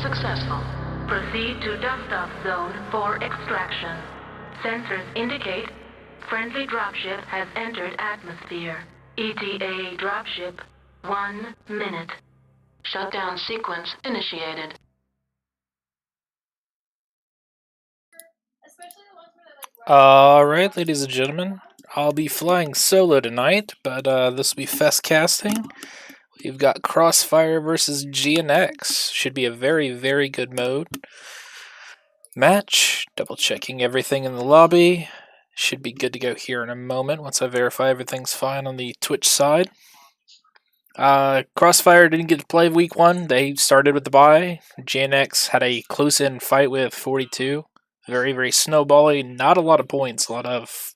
successful. Proceed to dust-off zone for extraction. Sensors indicate friendly dropship has entered atmosphere. ETA dropship 1 minute. Shutdown sequence initiated. Alright, ladies and gentlemen, I'll be flying solo tonight, but this will be fest casting. We've got Crossfire versus GNX. Should be a very, very good mode. Match, double checking everything in the lobby. Should be good to go here in a moment once I verify everything's fine on the Twitch side. Crossfire didn't get to play week 1. They started with the bye. GNX had a close-in fight with 42. Very, very snowbally. Not a lot of points. A lot of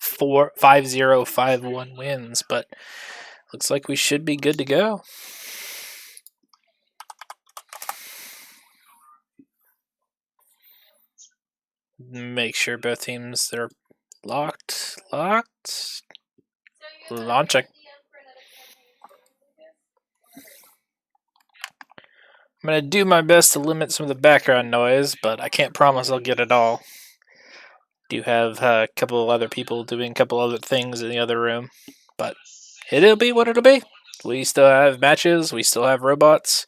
5-0, 5-1 wins, but looks like we should be good to go. Make sure both teams are locked. Launching. I'm going to do my best to limit some of the background noise, but I can't promise I'll get it all. Do have a couple of other people doing a couple other things in the other room, but it'll be what it'll be. We still have matches, we still have robots,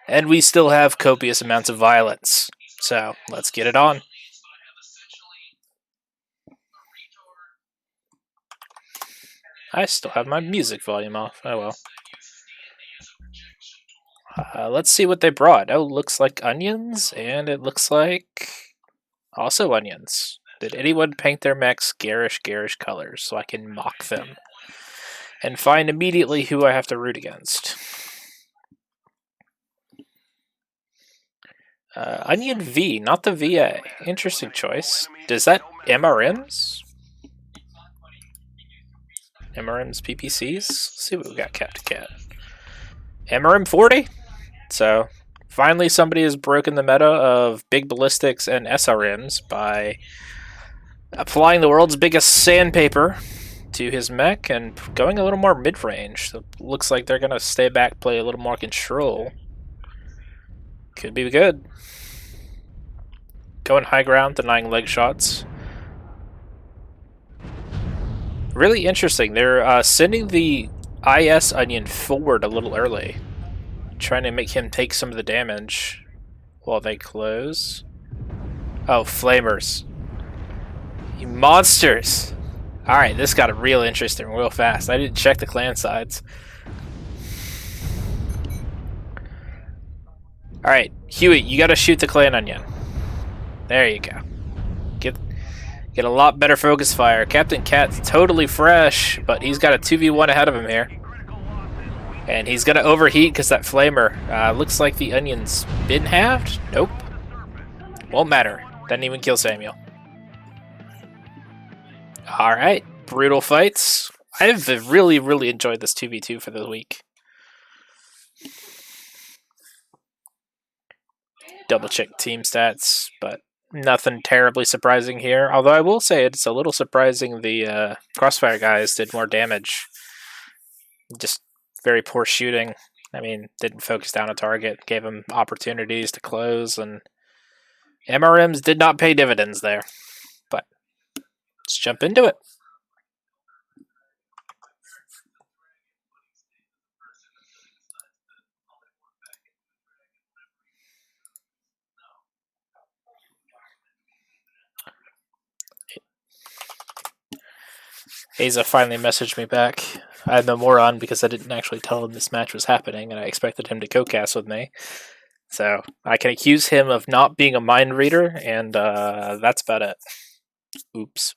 and we still have copious amounts of violence. So, let's get it on. I still have my music volume off. Oh well. Let's see what they brought. Oh, looks like onions, and it looks like also onions. Did anyone paint their mechs garish colors so I can mock them? And find immediately who I have to root against. Onion V, not the VA. Interesting choice. Does that MRMs? MRMs PPCs? Let's see what we got cat to cat. MRM 40? So, finally somebody has broken the meta of big ballistics and SRMs by applying the world's biggest sandpaper to his mech and going a little more mid-range. So looks like they're going to stay back, play a little more control. Could be good. Going high ground, denying leg shots. Really interesting. They're sending the IS Onion forward a little early. Trying to make him take some of the damage while they close. Oh, flamers. You monsters! Alright, this got real interesting real fast. I didn't check the clan sides. Alright, Huey, you gotta shoot the clan onion. There you go. Get a lot better focus fire. Captain Cat's totally fresh, but he's got a 2v1 ahead of him here. And he's gonna overheat because that flamer looks like the onion's been halved? Nope. Won't matter. Doesn't even kill Samuel. Alright, brutal fights. I've really, really enjoyed this 2v2 for the week. Double check team stats, but nothing terribly surprising here. Although I will say it's a little surprising the Crossfire guys did more damage. Just very poor shooting. I mean, didn't focus down a target, gave him opportunities to close, and MRMs did not pay dividends there. But let's jump into it. Asa finally messaged me back. I'm a moron because I didn't actually tell him this match was happening, and I expected him to co-cast with me. So I can accuse him of not being a mind reader, and that's about it. Oops.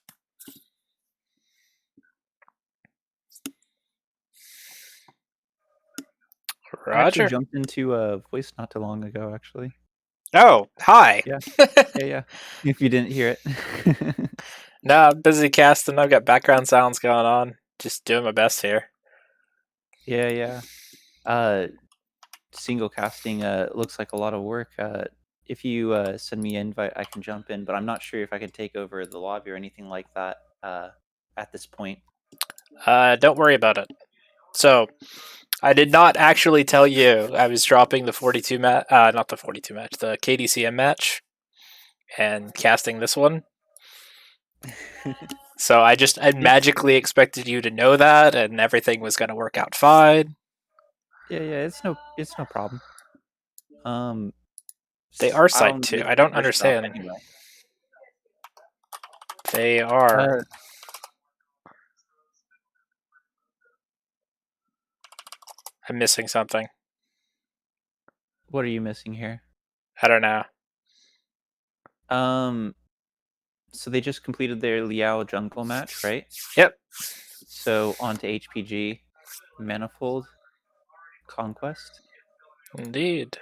Roger. I actually jumped into a voice not too long ago, actually. Oh, hi. Yeah. Yeah. If you didn't hear it. No, I'm busy casting. I've got background sounds going on. Just doing my best here. Yeah. Single casting looks like a lot of work. If you send me an invite, I can jump in, but I'm not sure if I can take over the lobby or anything like that at this point. Don't worry about it. So, I did not actually tell you I was dropping the 42 match, not the 42 match, the KDCM match, and casting this one. So I magically expected you to know that, and everything was going to work out fine. Yeah, it's no problem. They are I side don't 2. make I don't first drop understand. anyway. They are. I'm missing something. What are you missing here? I don't know. So they just completed their LIAO jungle match, right? Yep. So on to HPG, Manifold, Conquest. Indeed.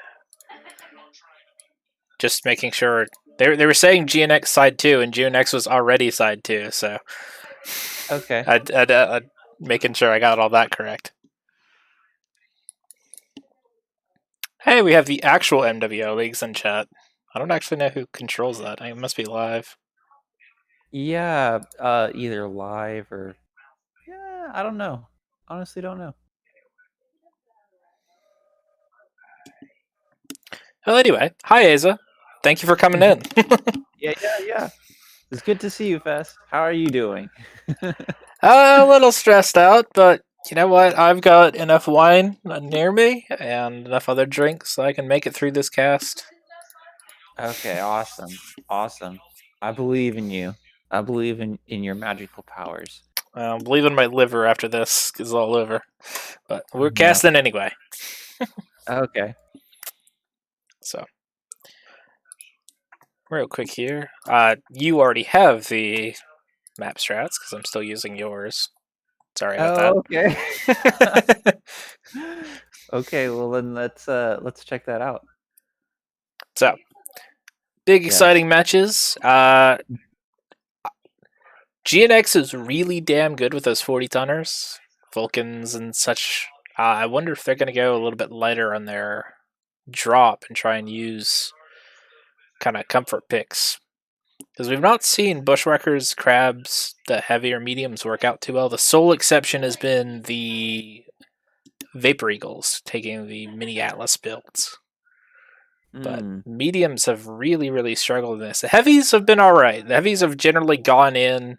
Just making sure. They were saying GNX side 2, and GNX was already side 2, so. Okay. I'd making sure I got all that correct. Hey, we have the actual MWO leagues in chat. I don't actually know who controls that. It must be live. Yeah, either live or... Yeah, I don't know. Honestly, don't know. Well, anyway, hi, Aza. Thank you for coming in. Yeah. It's good to see you, Fess. How are you doing? A little stressed out, but you know what? I've got enough wine near me and enough other drinks so I can make it through this cast. Okay, awesome. I believe in you. I believe in your magical powers. I'm leaving my liver after this is all over. But we're No. casting anyway. Okay. So, real quick here. You already have the map strats because I'm still using yours. Sorry about that. Okay. Okay, well then let's check that out. So, big exciting matches. GNX is really damn good with those 40 tonners, Vulcans and such. I wonder if they're going to go a little bit lighter on their drop and try and use kind of comfort picks. Because we've not seen Bushwhackers, Crabs, the heavy or mediums work out too well. The sole exception has been the Vapor Eagles taking the mini Atlas builds. But mediums have really, really struggled in this. The heavies have been alright. The heavies have generally gone in,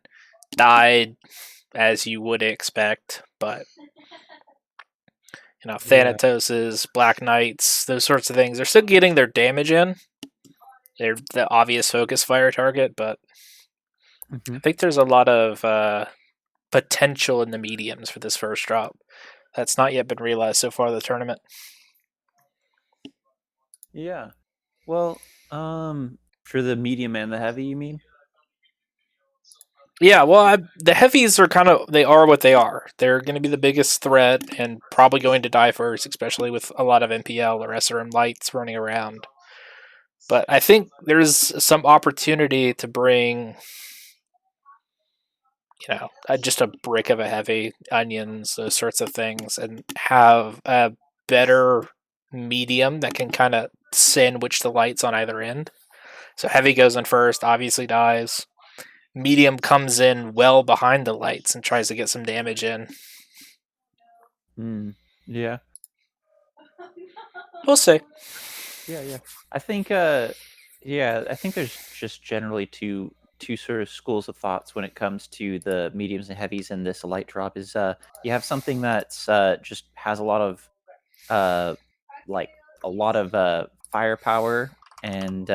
died, as you would expect, but you know, Thanatoses, Black Knights, those sorts of things, they're still getting their damage in. They're the obvious focus fire target, but I think there's a lot of potential in the mediums for this first drop. That's not yet been realized so far in the tournament. Yeah. Well, for the medium and the heavy, you mean? Yeah, well, the heavies are they are what they are. They're going to be the biggest threat and probably going to die first, especially with a lot of NPL or SRM lights running around. But I think there's some opportunity to bring, you know, just a brick of a heavy, onions, those sorts of things, and have a better medium that can kind of sandwich the lights on either end. So heavy goes in first, obviously dies. Medium comes in well behind the lights and tries to get some damage in. Yeah. We'll see. Yeah. I think I think there's just generally two sort of schools of thoughts when it comes to the mediums and heavies in this light drop. Is you have something that's just has a lot of like a lot of firepower and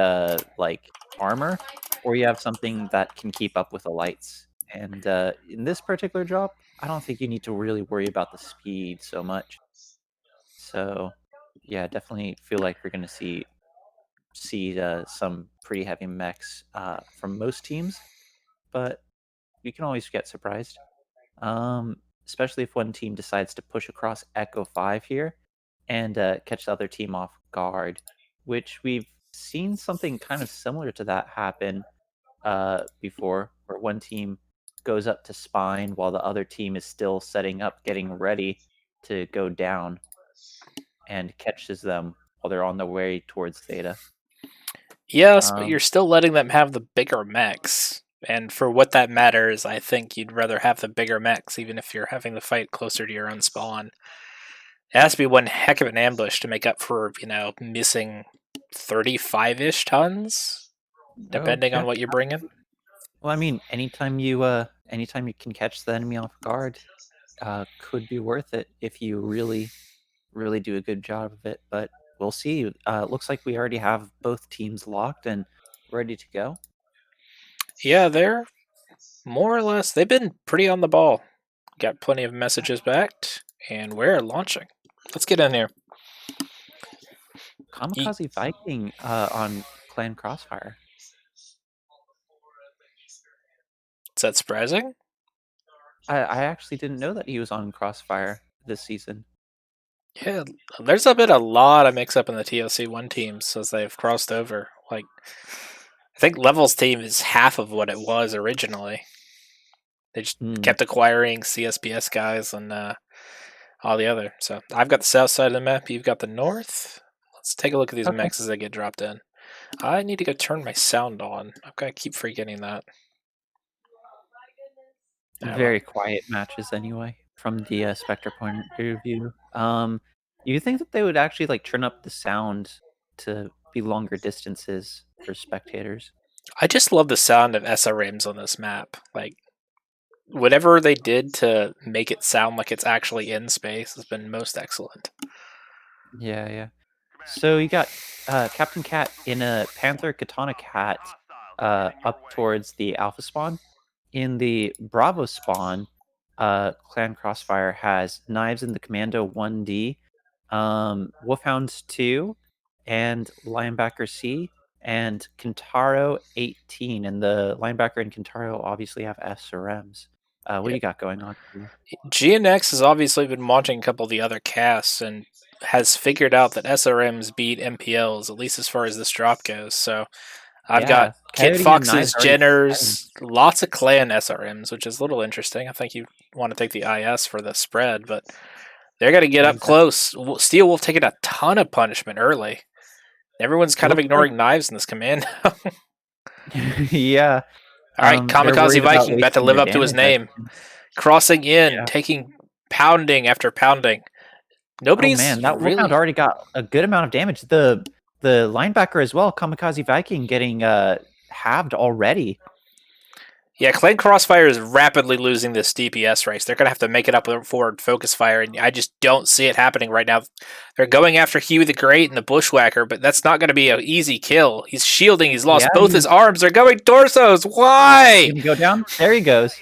like armor, or you have something that can keep up with the lights. And in this particular drop, I don't think you need to really worry about the speed so much. So yeah, definitely feel like we're going to see some pretty heavy mechs from most teams, but you can always get surprised. Especially if one team decides to push across Echo 5 here and catch the other team off guard, which we've seen something kind of similar to that happen before, where one team goes up to spine while the other team is still setting up, getting ready to go down, and catches them while they're on the way towards Theta. Yes, but you're still letting them have the bigger mechs. And for what that matters, I think you'd rather have the bigger mechs, even if you're having the fight closer to your own spawn. It has to be one heck of an ambush to make up for, missing 35-ish tons, depending on what you're bringing. Well, I mean, anytime you can catch the enemy off guard, could be worth it if you really, really do a good job of it. But we'll see. It looks like we already have both teams locked and ready to go. Yeah, they're more or less, they've been pretty on the ball. Got plenty of messages back, and we're launching. Let's get in here. Kamikaze Viking on Clan Crossfire. Is that surprising? I actually didn't know that he was on Crossfire this season. Yeah, there's been a lot of mix-up in the TOC1 teams as they've crossed over. Like, I think Level's team is half of what it was originally. They just kept acquiring CSPS guys and all the other. So I've got the south side of the map. You've got the north. Let's take a look at these mechs as they get dropped in. I need to go turn my sound on. I've got to keep forgetting that. Very quiet matches anyway, from the Spectre point of view. You think that they would actually like turn up the sound to be longer distances for spectators? I just love the sound of SRMs on this map. Like, whatever they did to make it sound like it's actually in space has been most excellent. Yeah. So you got Captain Cat in a Panther Katana Cat up towards the Alpha spawn. In the Bravo spawn, Clan Crossfire has Knives in the Commando 1D, Wolfhound 2, and Linebacker C, and Kintaro 18. And the Linebacker and Kintaro obviously have SRMs. What do you got going on here? GNX has obviously been watching a couple of the other casts and has figured out that SRMs beat MPLs, at least as far as this drop goes. So I've got Kit Fox's, Jenners, lots of clan SRMs, which is a little interesting. I think you want to take the IS for the spread, but they're going to get up close. Steel Wolf taking a ton of punishment early. Everyone's kind of ignoring Knives in this command. Yeah. All right, Kamikaze Viking about to live up to his name. Crossing in, taking pounding after pounding. Nobody's that really... Wolfhound already got a good amount of damage. The linebacker as well, Kamikaze Viking, getting halved already. Yeah, Clan Crossfire is rapidly losing this DPS race. They're going to have to make it up with forward focus fire, and I just don't see it happening right now. They're going after Huey the Great and the Bushwhacker, but that's not going to be an easy kill. He's shielding. He's lost both his arms. They're going torsos. Why? Can go down? There he goes.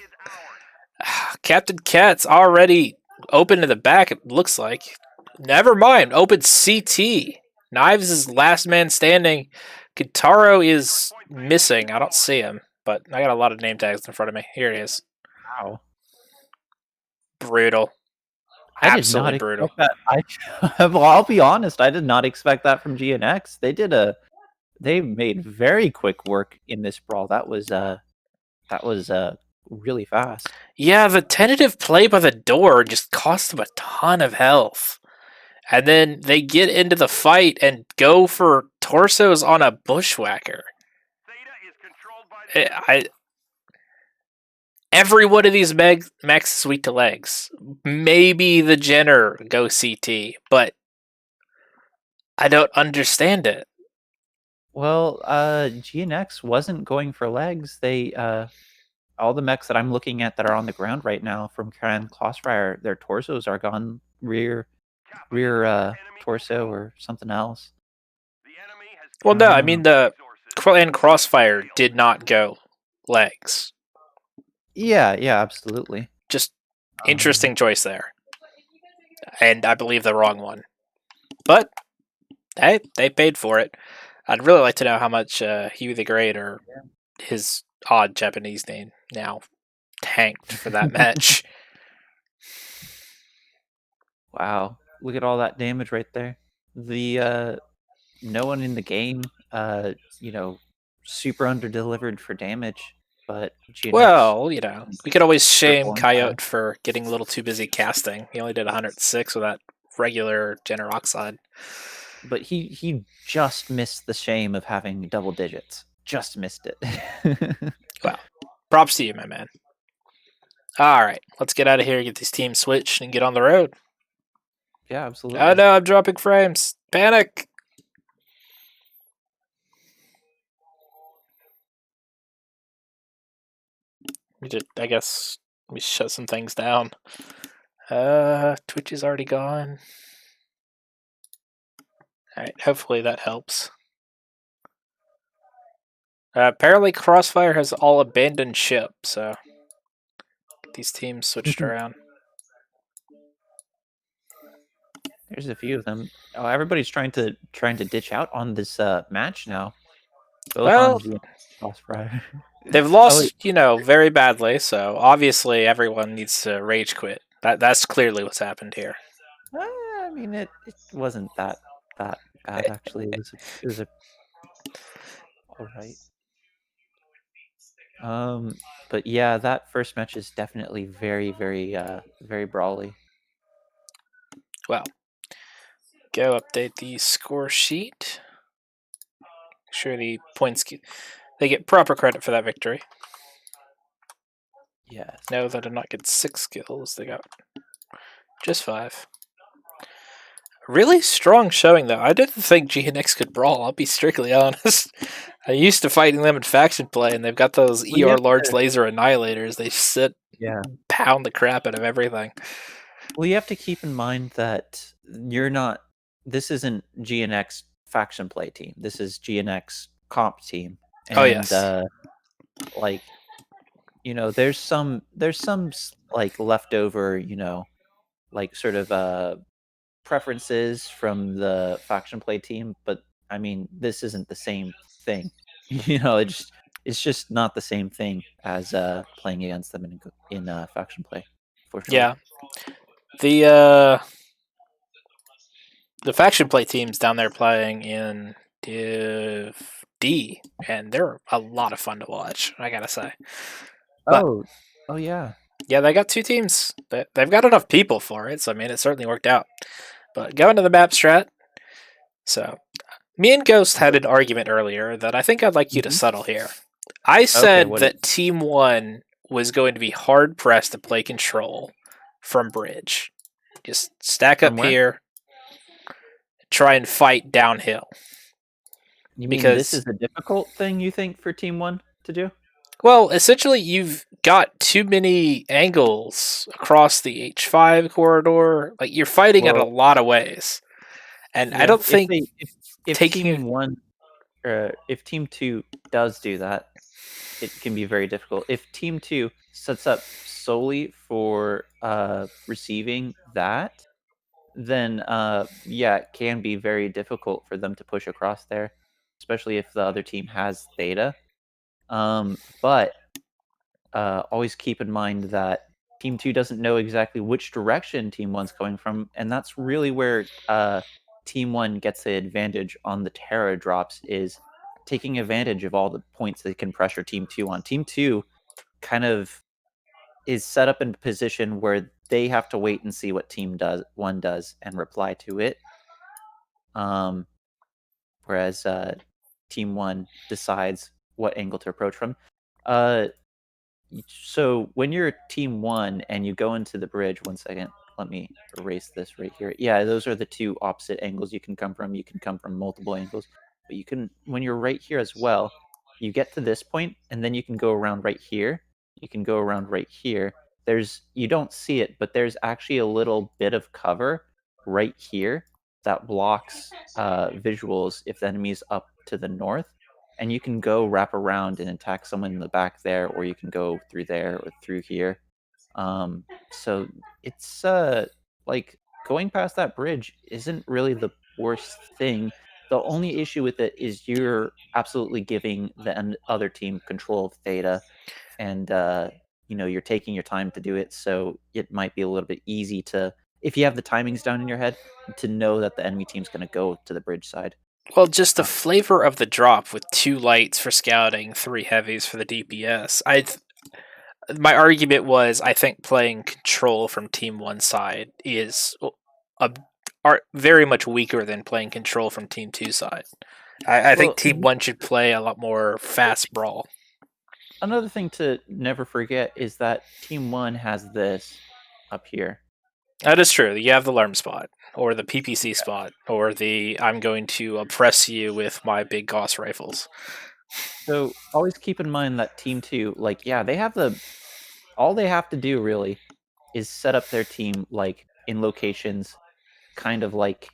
Captain Cat's already open to the back, it looks like. Never mind. Open CT. Knives is last man standing. Kintaro is missing. I don't see him. But I got a lot of name tags in front of me. Here it is. Wow. Brutal. Absolutely brutal. Well, I'll be honest. I did not expect that from GNX. They made very quick work in this brawl. That was really fast. Yeah, the tentative play by the door just cost them a ton of health. And then they get into the fight and go for torsos on a Bushwhacker. Every one of these mechs is weak to legs. Maybe the Jenner go CT, but I don't understand it. Well, GNX wasn't going for legs. They all the mechs that I'm looking at that are on the ground right now from Clan Crossfire, their torsos are gone. Rear torso or something else. Well, no, I mean the Clan Crossfire did not go legs. Yeah, absolutely. Just interesting choice there. And I believe the wrong one. But hey, they paid for it. I'd really like to know how much Huey the Great or his odd Japanese name now tanked for that match. Wow. Look at all that damage right there. The no one in the game super under-delivered for damage, but GNX, well, we could always shame Coyote for getting a little too busy casting. He only did 106 with that regular Jenner Oxide. But he just missed the shame of having double digits. Just missed it. Well, props to you, my man. All right, let's get out of here, get these teams switched, and get on the road. Yeah, absolutely. Oh no, I'm dropping frames. Panic! I guess we shut some things down. Twitch is already gone. Alright, hopefully that helps. Apparently Crossfire has all abandoned ship, so these teams switched around. There's a few of them. Oh, everybody's trying to ditch out on this match now. Both on G and Crossfire. They've lost, very badly, so obviously everyone needs to rage quit. That's clearly what's happened here. I mean, it wasn't that bad actually. It was a all right. But yeah, that first match is definitely very, very, very brawly. Well, go update the score sheet. Make sure the points they get proper credit for that victory. Yes. No, they did not get 6 kills. They got just 5. Really strong showing, though. I didn't think GNX could brawl, I'll be strictly honest. I'm used to fighting them in faction play, and they've got those ER large laser annihilators. They sit, pound the crap out of everything. Well, you have to keep in mind that this isn't GNX faction play team. This is GNX comp team. And, there's some like leftover, sort of preferences from the faction play team, but I mean, this isn't the same thing. It's just not the same thing as playing against them in faction play, for sure. Yeah. The faction play teams down there playing in Div D, and they're a lot of fun to watch, I gotta say. But, oh yeah. Yeah, they got 2 teams. They've got enough people for it, so I mean, it certainly worked out. But going to the map strat, so me and Ghost had an argument earlier that I think I'd like you to settle here. I said that Team 1 was going to be hard pressed to play control from bridge. Just stack up here, try and fight downhill. You mean this is a difficult thing, you think, for Team 1 to do? Well, essentially, you've got too many angles across the H5 corridor. Like, you're fighting in a lot of ways. And I don't think if Team 1, if Team 2 does do that, it can be very difficult. If Team 2 sets up solely for receiving that, then it can be very difficult for them to push across there, especially if the other team has theta. But always keep in mind that Team 2 doesn't know exactly which direction Team 1's coming from, and that's really where Team 1 gets the advantage on the TERRA drops, is taking advantage of all the points that can pressure Team 2 on. Team 2 kind of is set up in a position where they have to wait and see what Team 1 does and reply to it. Whereas Team 1 decides what angle to approach from. So when you're Team 1 and you go into the bridge, one second, let me erase this right here. Yeah, those are the 2 opposite angles you can come from. You can come from multiple angles, but you can, when you're right here as well, you get to this point and then you can go around right here. You can go around right here. You don't see it, but there's actually a little bit of cover right here that blocks visuals if the enemy's up to the north. And you can go wrap around and attack someone in the back there, or you can go through there or through here. So it's like going past that bridge isn't really the worst thing. The only issue with it is you're absolutely giving the other team control of theta, and you're taking your time to do it. So it might be a little bit easy to, if you have the timings down in your head, to know that the enemy team's going to go to the bridge side. Well, just the flavor of the drop with 2 lights for scouting, 3 heavies for the DPS. My argument was, I think playing control from Team 1 side is very much weaker than playing control from Team 2 side. I think Team 1 should play a lot more fast brawl. Another thing to never forget is that Team 1 has this up here. That is true. You have the LERM spot, or the PPC spot, or the I'm going to oppress you with my big Gauss rifles. So always keep in mind that Team 2, like, yeah, they have all they have to do really is set up their team like in locations kind of like,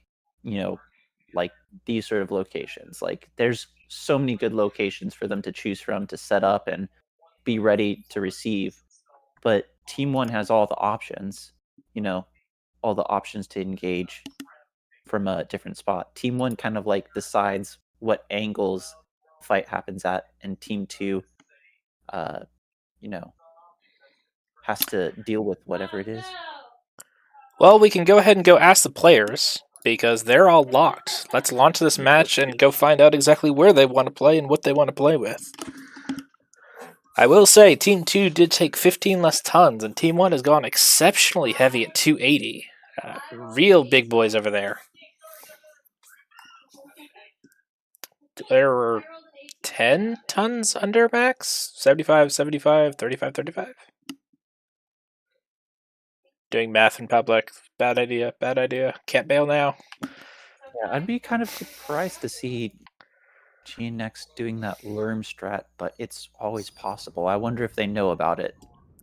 like these sort of locations. Like there's so many good locations for them to choose from to set up and be ready to receive. But Team 1 has all the options, all the options to engage from a different spot. Team 1 kind of like decides what angles fight happens at, and Team 2 uh, has to deal with whatever it is. Well, we can go ahead and go ask the players, because they're all locked. Let's launch this match and go find out exactly where they want to play and what they want to play with. I will say, Team 2 did take 15 less tons, and Team 1 has gone exceptionally heavy at 280. Real big boys over there. There were 10 tons under max? 75, 75, 35, 35. Doing math in public. Bad idea, bad idea. Can't bail now. Yeah, I'd be kind of surprised to see GNX doing that LERM strat, but it's always possible. I wonder if they know about it.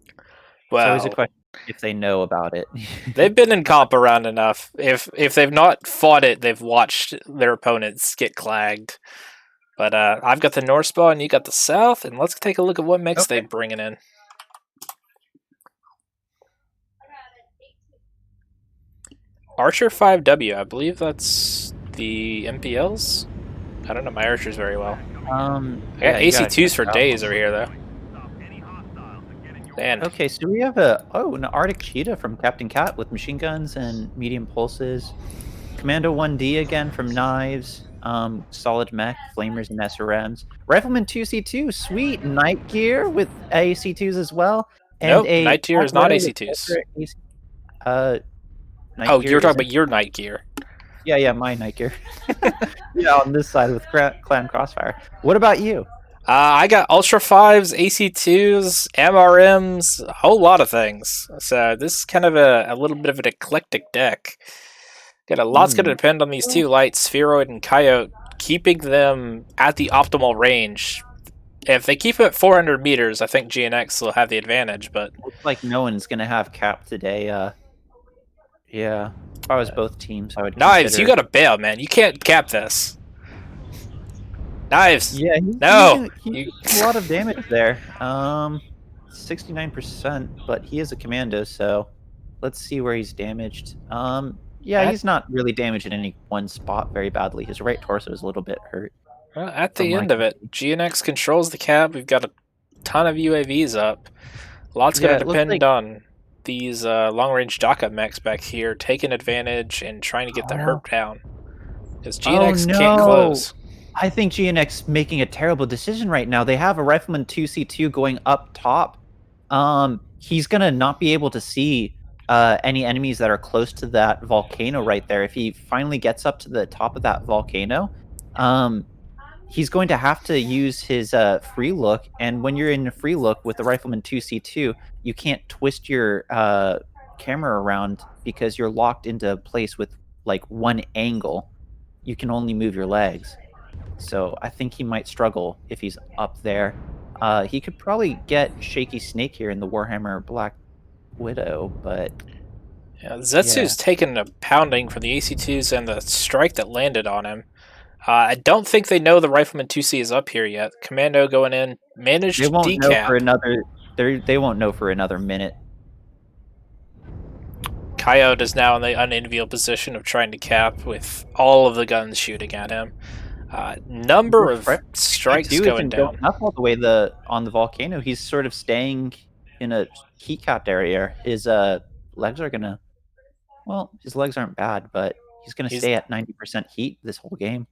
It's always a Well, question if they know about it. they've been in comp around enough. If they've not fought it, they've watched their opponents get clagged. But I've got the north spot and you got the south, and let's take a look at what mix Okay. they're bringing in. Archer 5W, I believe that's the MPLs. I don't know my archers very well. I got AC2s for days over here, though. Man. Okay, so we have an Arctic Cheetah from Captain Cat with machine guns and medium pulses. Commando 1D again from Knives. Solid Mech, Flamers, and SRMs. Rifleman 2C2, sweet. Night Gear with AC2s as well. And nope, Night Gear is not AC2s. Oh, you're talking about your Night Gear. Yeah, my Night Gear. Yeah, on this side with Clan Crossfire. What about you? I got Ultra 5s, AC2s, MRMs, a whole lot of things. So this is kind of a little bit of an eclectic deck. Got a lot's going to depend on these two lights, Spheroid and Coyote, keeping them at the optimal range. If they keep it at 400 meters, I think GNX will have the advantage. But looks like no one's going to have cap today. Yeah, if I was both teams, I would. Knives, you got to bail, man. You can't cap this. Knives. Yeah, he did a lot of damage there. 69%, but he is a commando, so let's see where he's damaged. Yeah, he's not really damaged in any one spot very badly. His right torso is a little bit hurt. Well, at the end of it, GNX controls the cap. We've got a ton of UAVs up. Lots going to depend on these long-range Daka mechs back here taking advantage and trying to get the hurt down. Because GNX can't close. I think GNX making a terrible decision right now. They have a Rifleman 2C2 going up top. He's going to not be able to see any enemies that are close to that volcano right there. If he finally gets up to the top of that volcano, he's going to have to use his free look. And when you're in a free look with the Rifleman 2C2, you can't twist your camera around because you're locked into place with like one angle. You can only move your legs. So I think he might struggle if he's up there. He could probably get Shaky Snake here in the Warhammer Black Widow, but... Yeah, Zetsu's taken a pounding from the AC2s and the strike that landed on him. I don't think they know the Rifleman 2C is up here yet. Commando going in, managed to decap. They won't know for another minute. Coyote is now in the unenviable position of trying to cap with all of the guns shooting at him. Number of strikes going down. Not all the way on the volcano. He's sort of staying in a heat capped area. His legs are gonna. Well, his legs aren't bad, but he's gonna stay at 90% heat this whole game.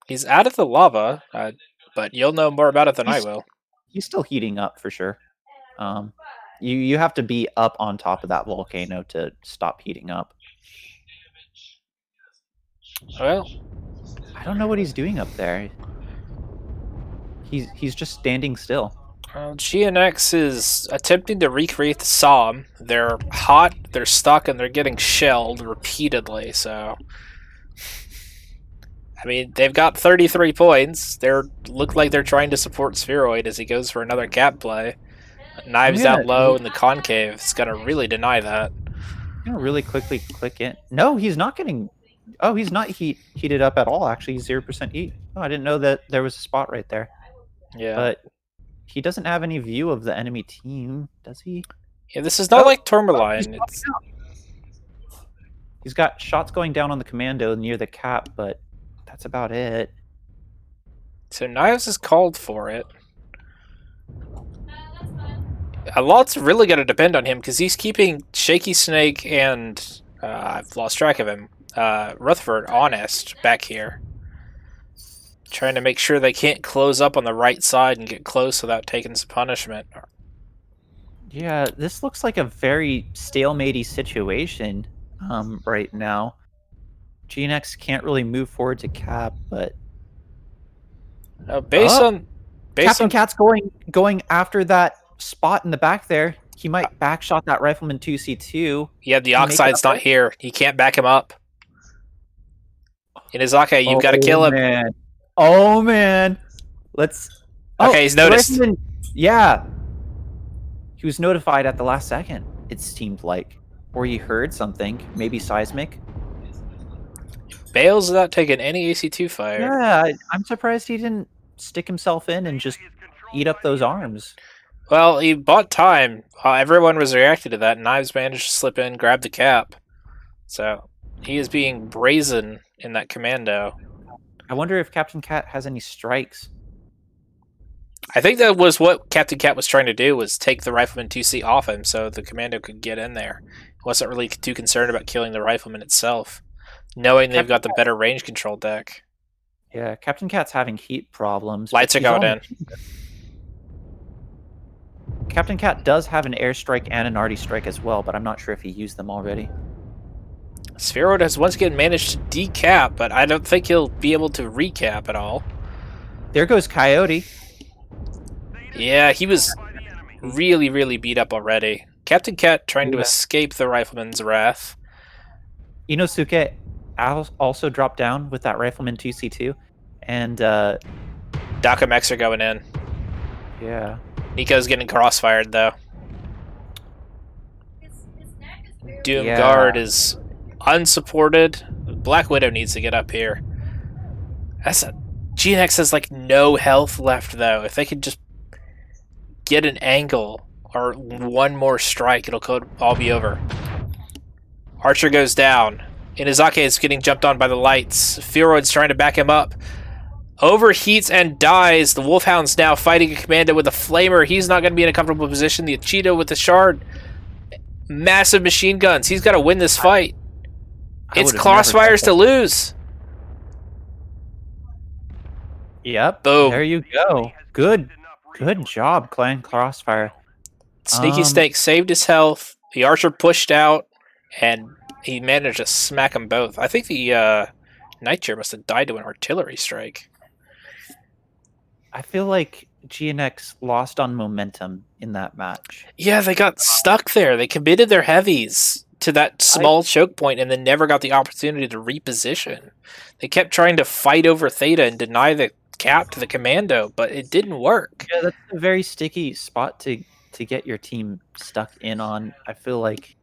He's out of the lava, but you'll know more about it than I will. He's still heating up for sure. You have to be up on top of that volcano to stop heating up. Well, I don't know what he's doing up there. He's just standing still. GNX is attempting to recreate the SOM. They're hot, they're stuck, and they're getting shelled repeatedly, so... I mean, they've got 33 points. They look like they're trying to support Spheroid as he goes for another cap play. Knives down low in the concave. It's going to really deny that. I'm gonna really quickly click in. No, he's not getting... Oh, he's not heated up at all, actually. He's 0% heat. Oh, I didn't know that there was a spot right there. Yeah. But he doesn't have any view of the enemy team, does he? Yeah, this is not like Tourmaline. He's got shots going down on the commando near the cap, but that's about it. So Knives is called for it. A lot's really going to depend on him because he's keeping Shaky Snake and I've lost track of him. Rutherford honest back here, trying to make sure they can't close up on the right side and get close without taking some punishment. Yeah, this looks like a very stalematey situation right now. GNX can't really move forward to cap, but Captain Cat's going after that spot in the back there. He might backshot that Rifleman 2C2. Yeah, the Oxide's not here. He can't back him up. Inazake, you've got to kill him. Man. Oh, man. Let's... Okay, he's noticed. Yeah. He was notified at the last second, it seemed like. Or he heard something. Maybe seismic. Bales without taking any AC2 fire. Yeah, I'm surprised he didn't stick himself in and just eat up those arms. Well, he bought time. Everyone was reacting to that. Knives managed to slip in, grab the cap. So, he is being brazen in that commando. I wonder if Captain Cat has any strikes. I think that was what Captain Cat was trying to do, was take the Rifleman 2C off him so the commando could get in there. He wasn't really too concerned about killing the Rifleman itself, knowing they've got the better range control deck. Yeah, Captain Cat's having heat problems. Lights are going in. Captain Cat does have an airstrike and an arty strike as well, but I'm not sure if he used them already. Spheroid has once again managed to decap, but I don't think he'll be able to recap at all. There goes Coyote. Yeah, he was really, really beat up already. Captain Cat trying to escape the Rifleman's wrath. Inosuke also dropped down with that Rifleman 2C2. And, Dakamex are going in. Yeah. Nico's getting crossfired, though. Doomguard is unsupported. Black Widow needs to get up here. GNX has, like, no health left, though. If they could just get an angle or one more strike, it'll all be over. Archer goes down. Inazake is getting jumped on by the lights. Spheroid's trying to back him up. Overheats and dies. The Wolfhound's now fighting a commando with a flamer. He's not going to be in a comfortable position. The Cheeto with the shard. Massive machine guns. He's got to win this fight. It's crossfires to lose. Yep. Boom. There you go. Good job, Clan Crossfire. Sneaky Snake saved his health. The Archer pushed out, and he managed to smack them both. I think the Nightshare must have died to an artillery strike. I feel like GNX lost on momentum in that match. Yeah, they got stuck there. They committed their heavies to that small choke point and then never got the opportunity to reposition. They kept trying to fight over Theta and deny the cap to the commando, but it didn't work. Yeah, that's a very sticky spot to get your team stuck in on. I feel like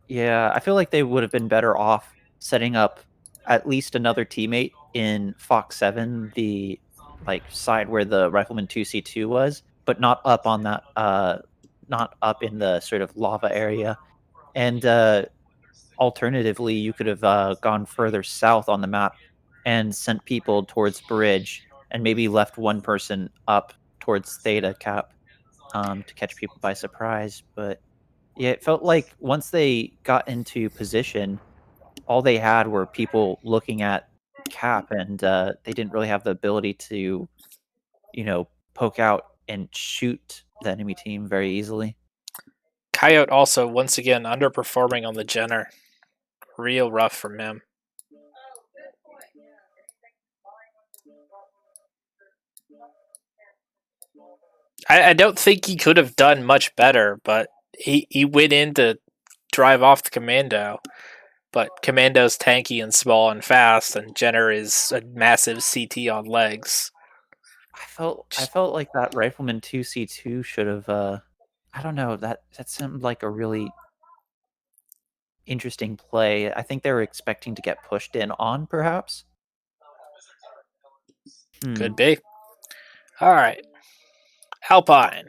they would have been better off setting up at least another teammate in Fox 7, the side where the Rifleman 2C2 was, but not up on that not up in the sort of lava area. And alternatively, you could have gone further south on the map and sent people towards Bridge and maybe left one person up towards Theta Cap to catch people by surprise. But yeah, it felt like once they got into position, all they had were people looking at Cap, and they didn't really have the ability to, poke out and shoot the enemy team very easily. Coyote also, once again, underperforming on the Jenner. Real rough from him. I don't think he could have done much better, but he went in to drive off the Commando. But Commando's tanky and small and fast, and Jenner is a massive CT on legs. I felt like that Rifleman 2C2 should have I don't know, that seemed like a really interesting play. I think they were expecting to get pushed in on, perhaps. Could be. All right. Alpine.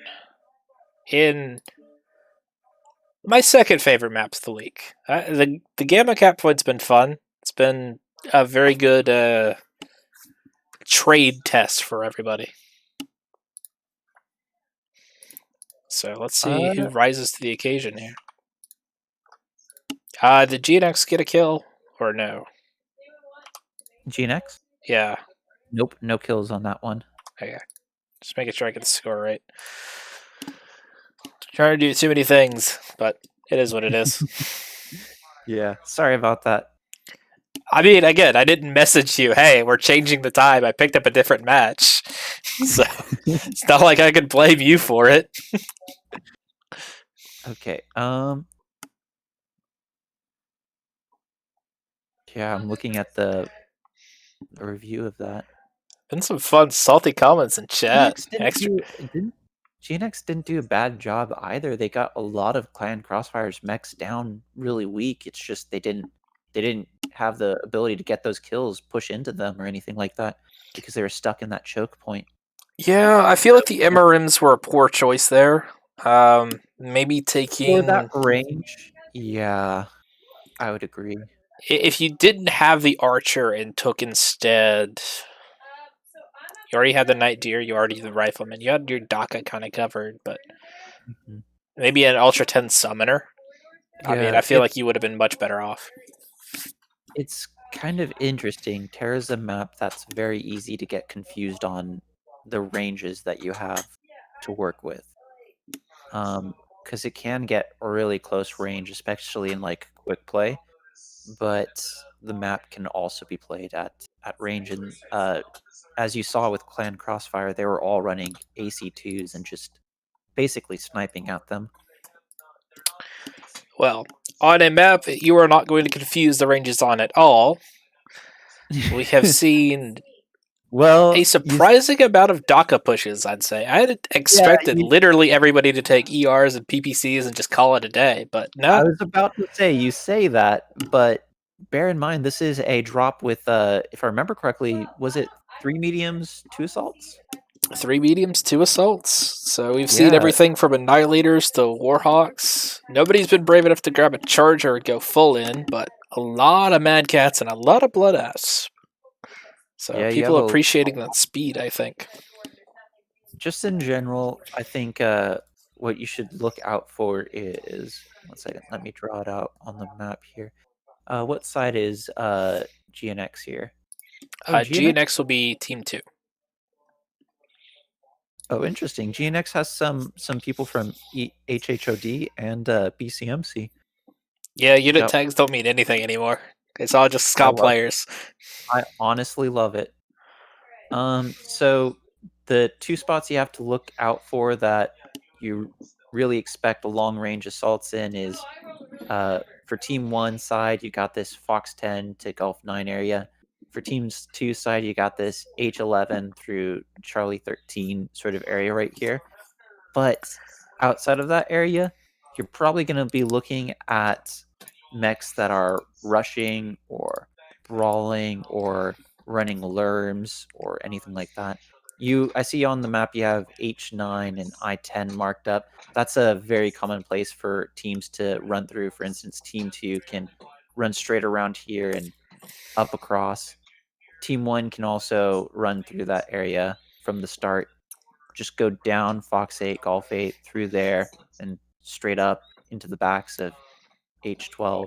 In my second favorite maps of the week. The Gamma Cap point's been fun. It's been a very good trade test for everybody. So let's see who rises to the occasion here. Did GNX get a kill or no? GNX? Yeah. Nope, no kills on that one. Okay. Just making sure I get the score right. Trying to do too many things, but it is what it is. Yeah, sorry about that. I mean, again, I didn't message you, hey, we're changing the time. I picked up a different match. So it's not like I could blame you for it. Okay, yeah, I'm looking at the review of that. Been some fun, salty comments in chat. GNX didn't do a bad job either. They got a lot of Clan Crossfire's mechs down really weak. It's just they didn't have the ability to get those kills, push into them, or anything like that because they were stuck in that choke point. Yeah, I feel like the MRMs were a poor choice there. Maybe taking for that range. Yeah, I would agree. If you didn't have the Archer and took instead, you already had the Night Deer, you already had the Rifleman, you had your DACA kind of covered, but maybe an Ultra 10 Summoner. Yeah, I mean, I feel like you would have been much better off. It's kind of interesting. TERRA's a map that's very easy to get confused on the ranges that you have to work with. Because it can get a really close range, especially in like quick play. But the map can also be played at range, and as you saw with Clan Crossfire, they were all running AC2s and just basically sniping at them. Well, on a map you are not going to confuse the ranges on at all. We have seen a surprising amount of DACA pushes, I'd say. I had expected literally everybody to take ERs and PPCs and just call it a day, but no. I was about to say, you say that, but bear in mind, this is a drop with, if I remember correctly, was it 3 mediums, 2 assaults? 3 mediums, 2 assaults. So we've seen everything from Annihilators to Warhawks. Nobody's been brave enough to grab a Charger and go full in, but a lot of Mad Cats and a lot of Blood Ass. So people appreciating that speed, I think. Just in general, I think what you should look out for is... One second, let me draw it out on the map here. What side is GNX here? GNX will be Team 2. Oh, interesting. GNX has some people from HHOD and BCMC. Yeah, unit tags don't mean anything anymore. It's all just Scott players. I honestly love it. So the 2 spots you have to look out for that you really expect long range assaults in is for Team 1 side, you got this Fox 10 to Gulf 9 area. For Team 2 side, you got this H11 through Charlie 13 sort of area right here. But outside of that area, you're probably going to be looking at mechs that are rushing or brawling or running lerms or anything like that. I see on the map you have H9 and I10 marked up. That's a very common place for teams to run through. For instance, Team 2 can run straight around here and up across. Team 1 can also run through that area from the start. Just go down Fox 8, Golf 8, through there, and straight up into the backs of H12.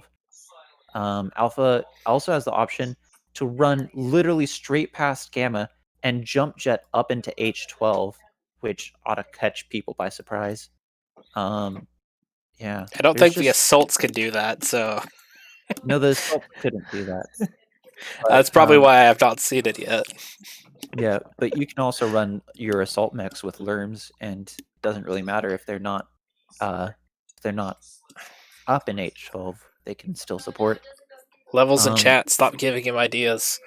Alpha also has the option to run literally straight past Gamma and jump jet up into H12, which ought to catch people by surprise. Yeah. I don't think the assaults could do that, so... No, the assaults couldn't do that. But, that's probably why I have not seen it yet. Yeah, but you can also run your assault mechs with lerms, and it doesn't really matter if they're not up in H12. They can still support. Levels in chat, stop giving him ideas.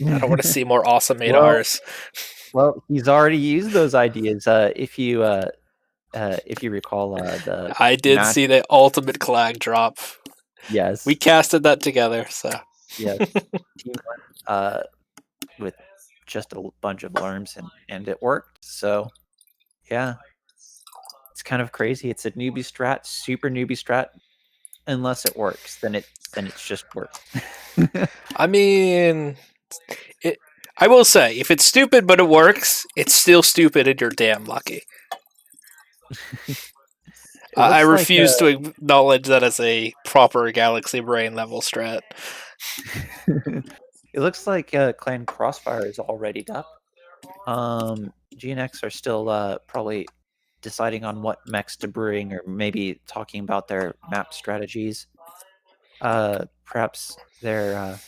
I don't want to see more awesome well, ADRs. well, he's already used those ideas. If you recall, the I did see the ultimate clag drop. Yes, We casted that together, so yes, team one, with just a bunch of lerms, and it worked. So, yeah, it's kind of crazy. It's a newbie strat, super newbie strat. Unless it works, then it's just worked. I mean, I will say, if it's stupid but it works, it's still stupid and you're damn lucky. I refuse to acknowledge that as a proper Galaxy Brain level strat. It looks like Clan Crossfire is all readied up. GNX are still probably deciding on what mechs to bring, or maybe talking about their map strategies. Perhaps they're,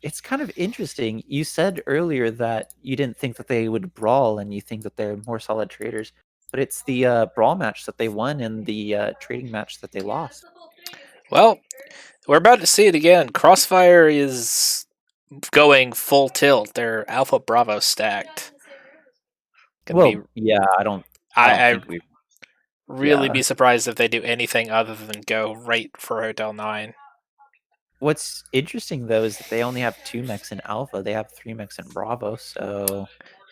it's kind of interesting. You said earlier that you didn't think that they would brawl, and you think that they're more solid traders. But it's the brawl match that they won and the trading match that they lost. Well, we're about to see it again. Crossfire is going full tilt. They're Alpha Bravo stacked. Yeah, I don't think we really be surprised if they do anything other than go right for Hotel 9. What's interesting, though, is that they only have 2 mechs in Alpha. They have 3 mechs in Bravo, so...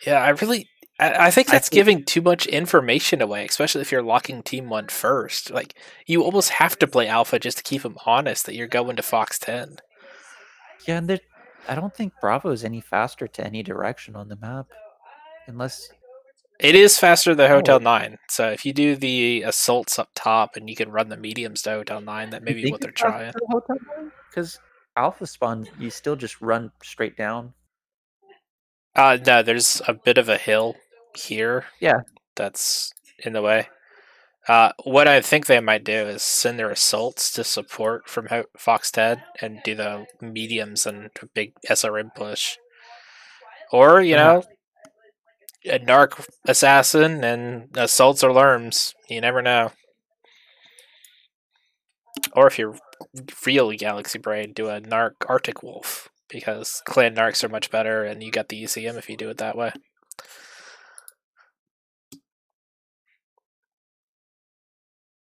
Yeah, I think that's giving too much information away, especially if you're locking Team 1 first. Like, you almost have to play Alpha just to keep them honest that you're going to Fox 10. Yeah, and I don't think Bravo is any faster to any direction on the map. Unless... It is faster than Hotel 9, so if you do the assaults up top and you can run the mediums to Hotel 9, that may be what they're trying. Because Alpha spawn, you still just run straight down. No, there's a bit of a hill here. Yeah. That's in the way. What I think they might do is send their assaults to support from Fox 10 and do the mediums and a big SRM push. Or, a narc assassin and assaults or lerms. You never know. Or if you're real Galaxy Brain, do a narc Arctic Wolf, because clan narcs are much better and you got the ECM if you do it that way.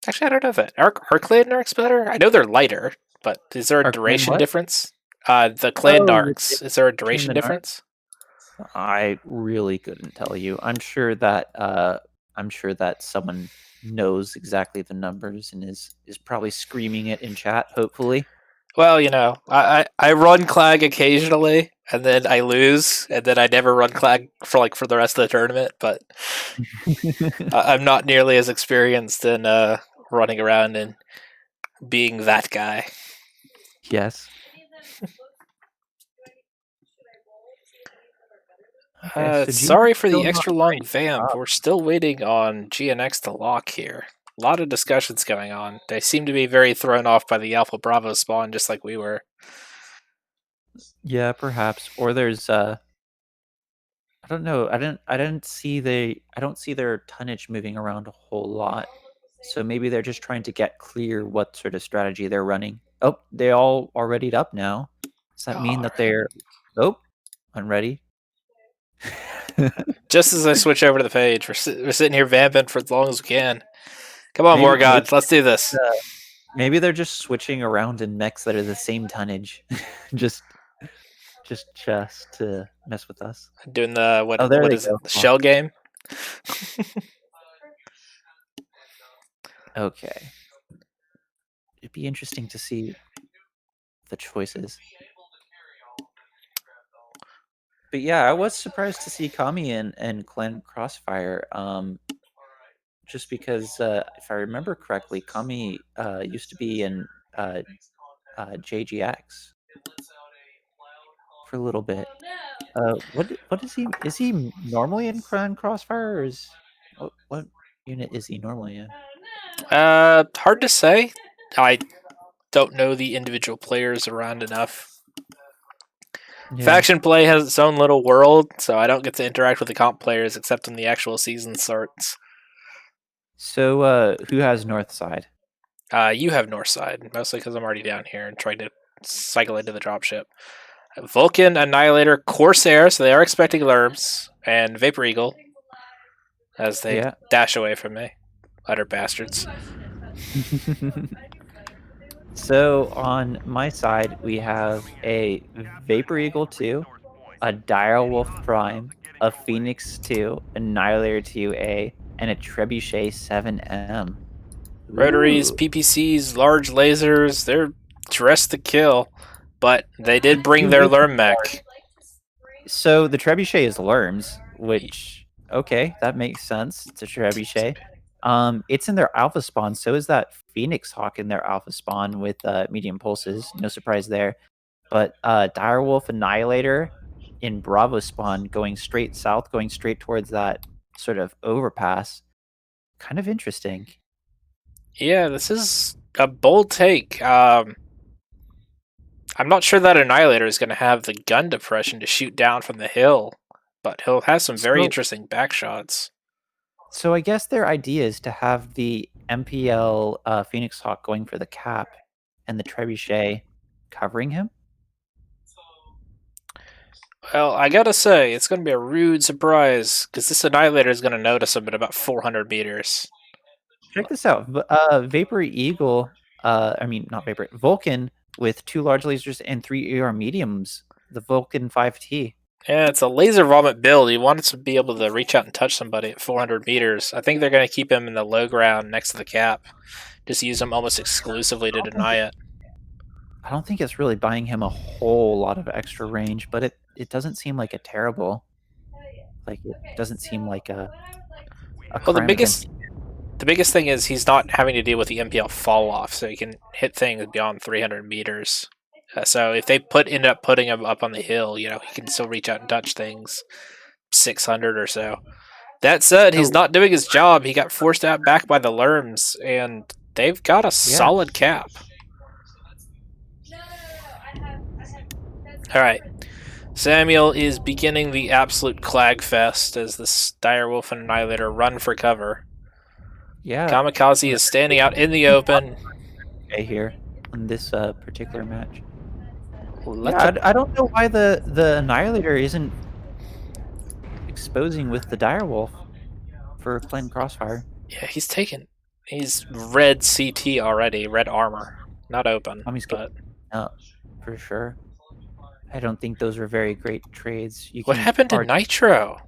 Actually, I don't know if are clan narcs better? I know they're lighter, but is there a duration difference? The clan narcs, is there a duration difference? I really couldn't tell you. I'm sure that someone knows exactly the numbers and is probably screaming it in chat, hopefully. Well, I run Clag occasionally, and then I lose, and then I never run Clag for the rest of the tournament, but I'm not nearly as experienced in running around and being that guy. Yes. Sorry for the extra long vamp. We're still waiting on GNX to lock here. A lot of discussions going on. They seem to be very thrown off by the Alpha Bravo spawn, just like we were. Yeah, perhaps. Or there's I don't know. I don't see their tonnage moving around a whole lot. So maybe they're just trying to get clear what sort of strategy they're running. Oh, they all are readied up now. Does that mean that they're unready? Just as I switch over to the page, we're sitting here vamping for as long as we can. Come on, Morgan, let's do this. Maybe they're just switching around in mechs that are the same tonnage, just to mess with us. Doing the what is it? The shell game. Okay. It'd be interesting to see the choices. But yeah, I was surprised to see Kami and Clan Crossfire. Just because, if I remember correctly, Kami used to be in JGX for a little bit. What is he? Is he normally in Clan Crossfire, or is what unit is he normally in? Hard to say. I don't know the individual players around enough. Yeah. Faction play has its own little world, so I don't get to interact with the comp players except when the actual season starts. So, who has north side? You have north side, mostly because I'm already down here and trying to cycle into the dropship. Vulcan, Annihilator, Corsair, so they are expecting Lerms, and Vapor Eagle, as they dash away from me. Utter bastards. So on my side, we have a Vapor Eagle 2, a Direwolf Prime, a Phoenix 2, Annihilator 2A, and a Trebuchet 7M. Rotaries, Ooh. PPCs, large lasers, they're dressed to kill, but they did bring their Lerm mech. So the Trebuchet is Lerms, which, okay, that makes sense. It's a Trebuchet. It's in their alpha spawn. So is that Phoenix Hawk in their alpha spawn with medium pulses. No surprise there. But Direwolf Annihilator in Bravo spawn going straight south, going straight towards that sort of overpass. Kind of interesting. Yeah, this is a bold take. I'm not sure that Annihilator is going to have the gun depression to shoot down from the hill, but he'll have some very interesting back shots. So I guess their idea is to have the MPL Phoenix Hawk going for the cap and the Trebuchet covering him. Well, I gotta say, it's going to be a rude surprise, because this Annihilator is going to notice him at about 400 meters. Check this out. Vapor Eagle, not Vapor, Vulcan with 2 large lasers and 3 AR mediums. The Vulcan 5T. Yeah, it's a laser vomit build. He wants to be able to reach out and touch somebody at 400 meters. I think they're going to keep him in the low ground next to the cap. Just use him almost exclusively to deny it. I don't think it's really buying him a whole lot of extra range, but it doesn't seem like a terrible. Like, it doesn't seem like a well, the biggest thing is he's not having to deal with the MPL fall off, so he can hit things beyond 300 meters. So if they end up putting him up on the hill, he can still reach out and touch things 600 or so. That said, he's not doing his job. He got forced out back by the Lerms, and they've got a solid cap. Alright. Samuel is beginning the absolute clag fest as this Direwolf and Annihilator run for cover. Yeah. Kamikaze is standing out in the open. Here in this particular match. I don't know why the Annihilator isn't exposing with the Direwolf for Clan Crossfire. Yeah, he's red CT already, red armor. Not open, but... for sure. I don't think those are very great trades. What happened to Nitro?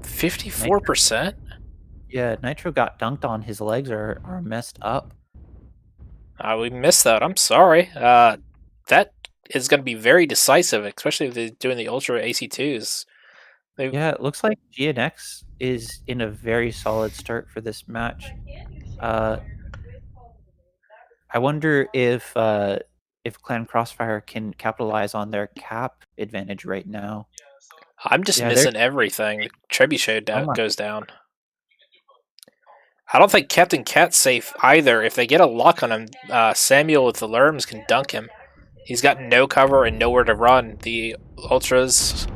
54%? Yeah, Nitro got dunked on. His legs are messed up. We missed that. I'm sorry. That is going to be very decisive, especially if they're doing the Ultra AC2s. Yeah, it looks like GNX is in a very solid start for this match. I wonder if Clan Crossfire can capitalize on their cap advantage right now. I'm just missing everything. Trebuchet goes down. I don't think Captain Cat's safe either. If they get a lock on him, Samuel with the Lerms can dunk him. He's got no cover and nowhere to run. The Ultras...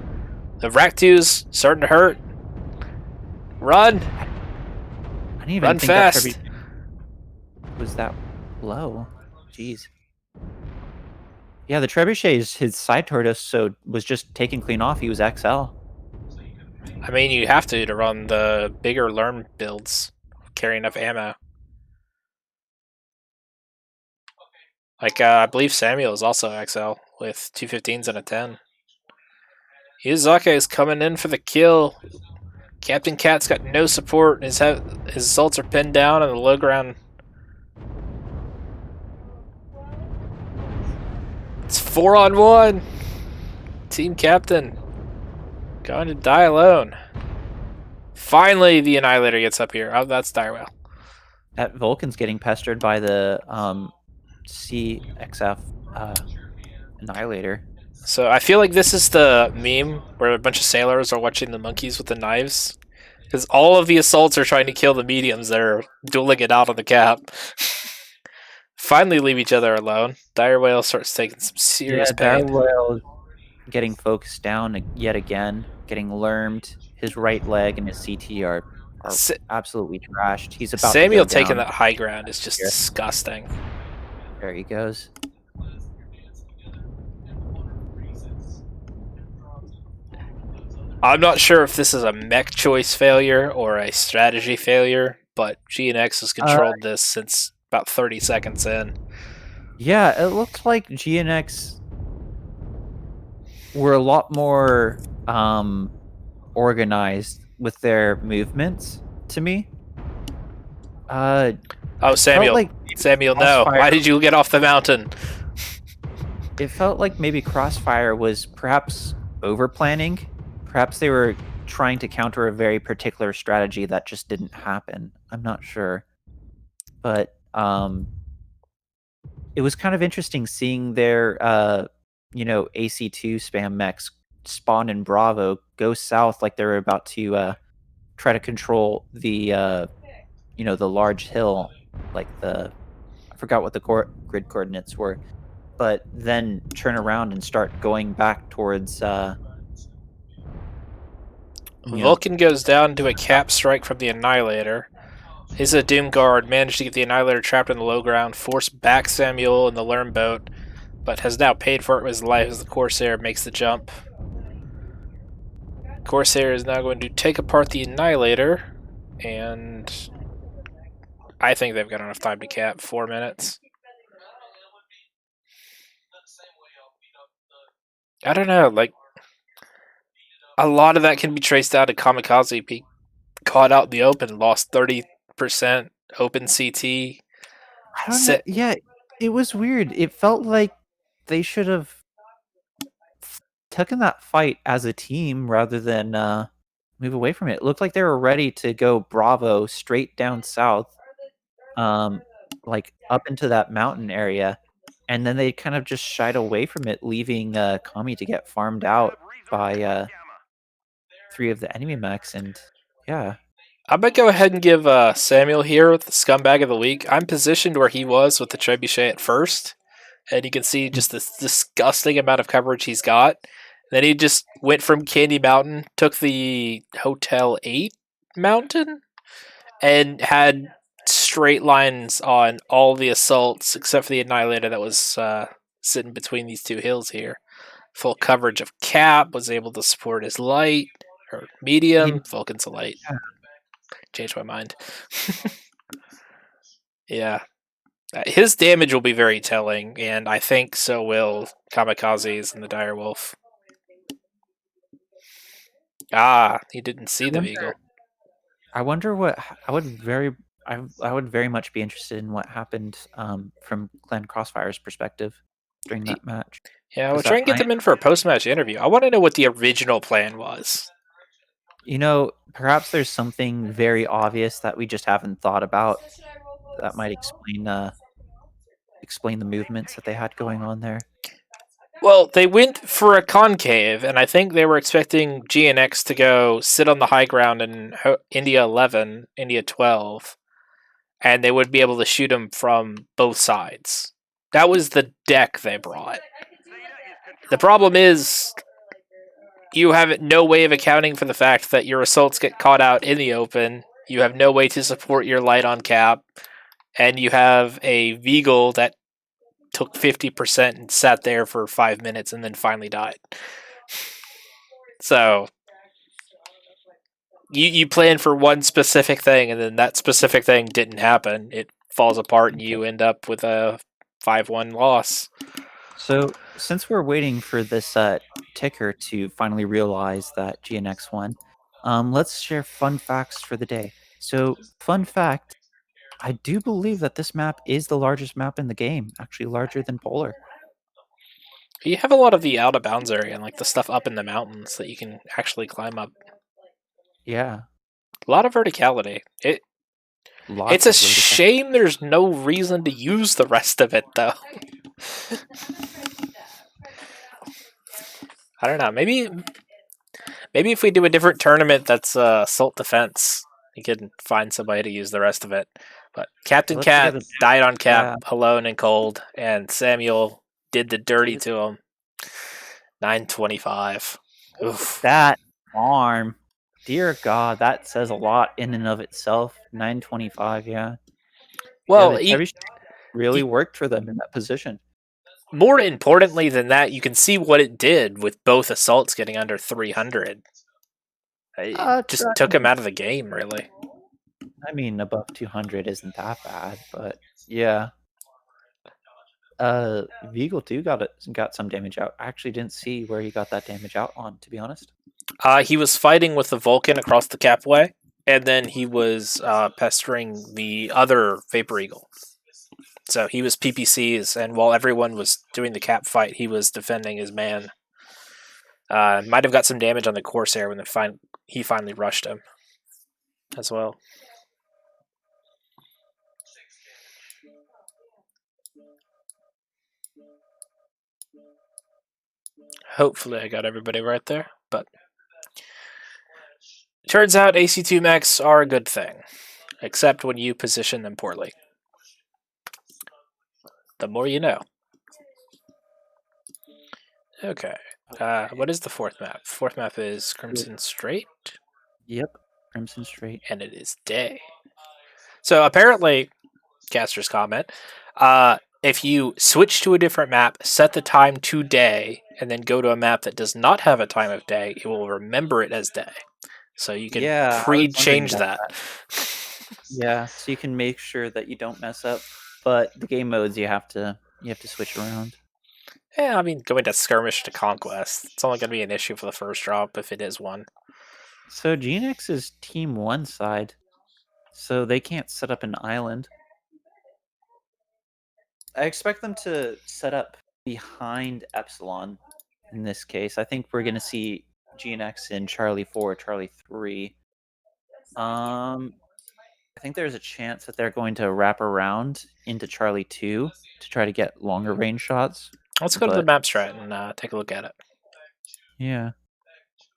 The Raktu's starting to hurt. Run! I didn't even run think fast! That was that low. Jeez. Yeah, the Trebuchet, his side tortoise, so was just taken clean off. He was XL. I mean, you have to run the bigger Lerm builds. Carry enough ammo. I believe Samuel is also XL with 215s and a 10. Yuzake is coming in for the kill. Captain Cat's got no support. His assaults are pinned down on the low ground. It's 4-on-1. Team Captain going to die alone. Finally, the Annihilator gets up here. Oh, that's Direwell. That Vulcan's getting pestered by the CXF Annihilator. So I feel like this is the meme where a bunch of sailors are watching the monkeys with the knives. Because all of the assaults are trying to kill the mediums that are dueling it out on the cap. Finally leave each other alone. Dire Whale starts taking some serious pain. Dire Whale getting focused down yet again, getting lermed. His right leg and his CT are absolutely trashed. He's about to go Samuel taking down. that high ground is just Here. disgusting. There he goes. I'm not sure if this is a mech choice failure or a strategy failure, but GNX has controlled this since about 30 seconds in. Yeah, it looked like GNX were a lot more organized with their movements to me. Oh, Samuel. Like Samuel, no. Crossfire, Why did you get off the mountain? it felt like maybe Crossfire was perhaps over planning. Perhaps they were trying to counter a very particular strategy that just didn't happen. I'm not sure. But it was kind of interesting seeing their AC2 spam mechs spawn in Bravo, go south like they were about to try to control the the large hill, like I forgot what the grid coordinates were, but then turn around and start going back towards Vulcan goes down to a cap strike from the Annihilator. He's a Doom Guard, managed to get the Annihilator trapped in the low ground, forced back Samuel in the Lerm boat, but has now paid for it with his life as the Corsair makes the jump. Corsair is now going to take apart the Annihilator, and I think they've got enough time to cap 4 minutes. I don't know, like, a lot of that can be traced out to Kamikaze being caught out in the open, lost 30% open CT. I don't know. Yeah, it was weird. It felt like they should have taken that fight as a team rather than move away from it. It looked like they were ready to go Bravo straight down south, like up into that mountain area, and then they kind of just shied away from it, leaving Kami to get farmed out by 3 of the enemy mechs. And yeah, I'm going to go ahead and give Samuel here the scumbag of the week. I'm positioned where he was with the trebuchet at first, and you can see just this disgusting amount of coverage he's got. Then he just went from Candy Mountain, took the Hotel 8 mountain, and had straight lines on all the assaults except for the Annihilator that was sitting between these two hills here. Full coverage of Cap, was able to support his light, or medium, Vulcan's a light. Yeah. Changed my mind. Yeah. His damage will be very telling, and I think so will Kamikaze's and the Dire Wolf. He didn't see the Beagle. I wonder what I would very much be interested in what happened from Clan Crossfire's perspective during that match. Yeah, we'll try and get them in for a post-match interview. I want to know what the original plan was. Perhaps there's something very obvious that we just haven't thought about that might explain the movements that they had going on there. Well, they went for a concave, and I think they were expecting GNX to go sit on the high ground in India 11, India 12, and they would be able to shoot them from both sides. That was the deck they brought. The problem is, you have no way of accounting for the fact that your assaults get caught out in the open, you have no way to support your light on Cap, and you have a Beagle that took 50% and sat there for 5 minutes and then finally died. So, you plan for one specific thing, and then that specific thing didn't happen. It falls apart, and you end up with a 5-1 loss. So, since we're waiting for this ticker to finally realize that GNX won, let's share fun facts for the day. So, fun fact, I do believe that this map is the largest map in the game, actually larger than Polar. You have a lot of the out-of-bounds area and like the stuff up in the mountains that you can actually climb up. Yeah. A lot of verticality. It's a shame there's no reason to use the rest of it, though. I don't know. Maybe if we do a different tournament that's assault defense, you can find somebody to use the rest of it. But Captain Cat died on Cap alone and cold, and Samuel did the dirty to him. 925. Oof. That arm, dear God, that says a lot in and of itself. 925, yeah. Well, the Chevy really worked for them in that position. more importantly than that, you can see what it did with both assaults getting under 300. It just took him out of the game, really. I mean, above 200 isn't that bad, but yeah. Viegel too got some damage out. I actually didn't see where he got that damage out on, to be honest. He was fighting with the Vulcan across the Capway, and then he was pestering the other Vapor Eagle. So he was PPCs, and while everyone was doing the cap fight, he was defending his man. Might have got some damage on the Corsair when he finally rushed him as well. Hopefully I got everybody right there, but turns out AC2 mechs are a good thing, except when you position them poorly. The more you know. Okay. What is the fourth map? Fourth map is Crimson Strait. Yep, Crimson Strait. And it is day. So apparently, Caster's comment, if you switch to a different map, set the time to day, and then go to a map that does not have a time of day, it will remember it as day. So you can pre-change that. Yeah, so you can make sure that you don't mess up. But the game modes you have to switch around. Yeah, I mean, going to Skirmish to Conquest, it's only going to be an issue for the first drop if it is one. So GNX is Team 1 side, so they can't set up an island. I expect them to set up behind Epsilon in this case. I think we're going to see GNX in Charlie 4, Charlie 3. I think there's a chance that they're going to wrap around into Charlie 2 to try to get longer range shots. Let's go to the map strat and take a look at it. Yeah.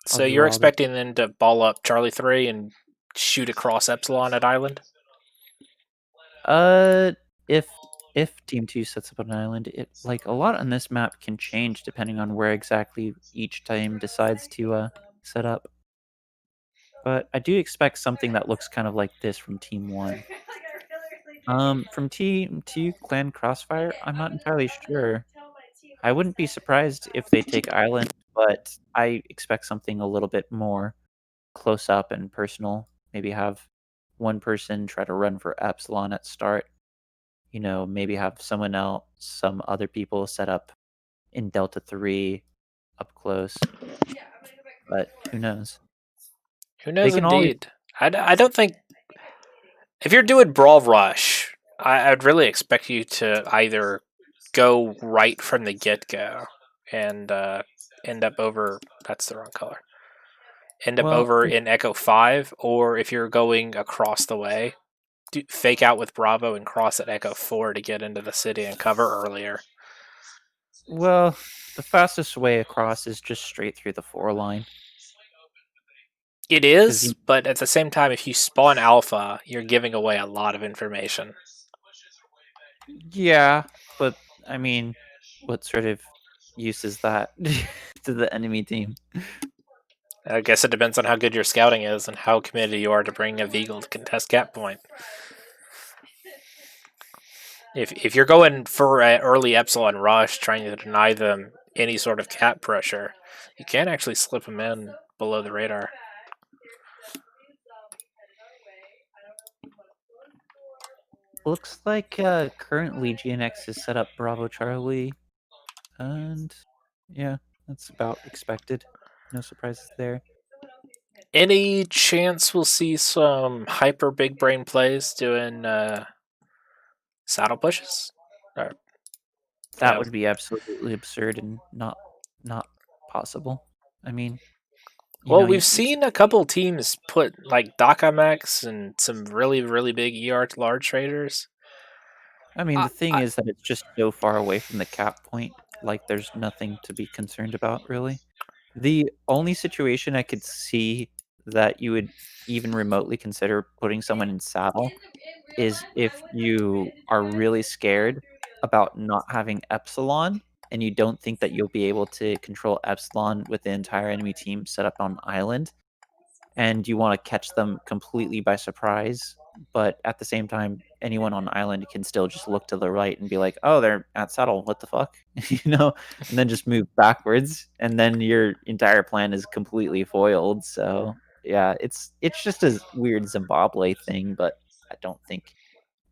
So you're expecting them to ball up Charlie 3 and shoot across Epsilon at Island? If Team 2 sets up an island, a lot on this map can change depending on where exactly each team decides to set up. But I do expect something that looks kind of like this from Team 1. From Team 2 Clan Crossfire, I'm not entirely sure. I wouldn't be surprised if they take Island, but I expect something a little bit more close up and personal. Maybe have one person try to run for Epsilon at start. Maybe have some other people set up in Delta 3 up close. But who knows? Who knows indeed. I don't think... If you're doing Brawl Rush, I'd really expect you to either go right from the get-go and end up over... That's the wrong color. End up over in Echo 5, or if you're going across the way, fake out with Bravo and cross at Echo 4 to get into the city and cover earlier. Well, the fastest way across is just straight through the 4 line. It is, but at the same time, if you spawn Alpha, you're giving away a lot of information. Yeah, but, I mean, what sort of use is that to the enemy team? I guess it depends on how good your scouting is and how committed you are to bring a Veagle to contest cap point. If you're going for an early Epsilon rush, trying to deny them any sort of cap pressure, you can actually slip them in below the radar. Looks like currently GNX is set up Bravo Charlie, and yeah, that's about expected. No surprises there. Any chance we'll see some hyper big brain plays doing saddle pushes? That would be absolutely absurd and not possible. I mean, we've seen a couple teams put like DACA mechs and some really, really big ER large traders. I mean, the thing is that it's just so far away from the cap point, like there's nothing to be concerned about, really. The only situation I could see that you would even remotely consider putting someone in saddle is if you are really scared about not having Epsilon and you don't think that you'll be able to control Epsilon with the entire enemy team set up on island, and you want to catch them completely by surprise, but at the same time, anyone on island can still just look to the right and be like, "Oh, they're at settle. What the fuck?" And then just move backwards, and then your entire plan is completely foiled. So yeah, it's just a weird Zimbabwe thing, but I don't think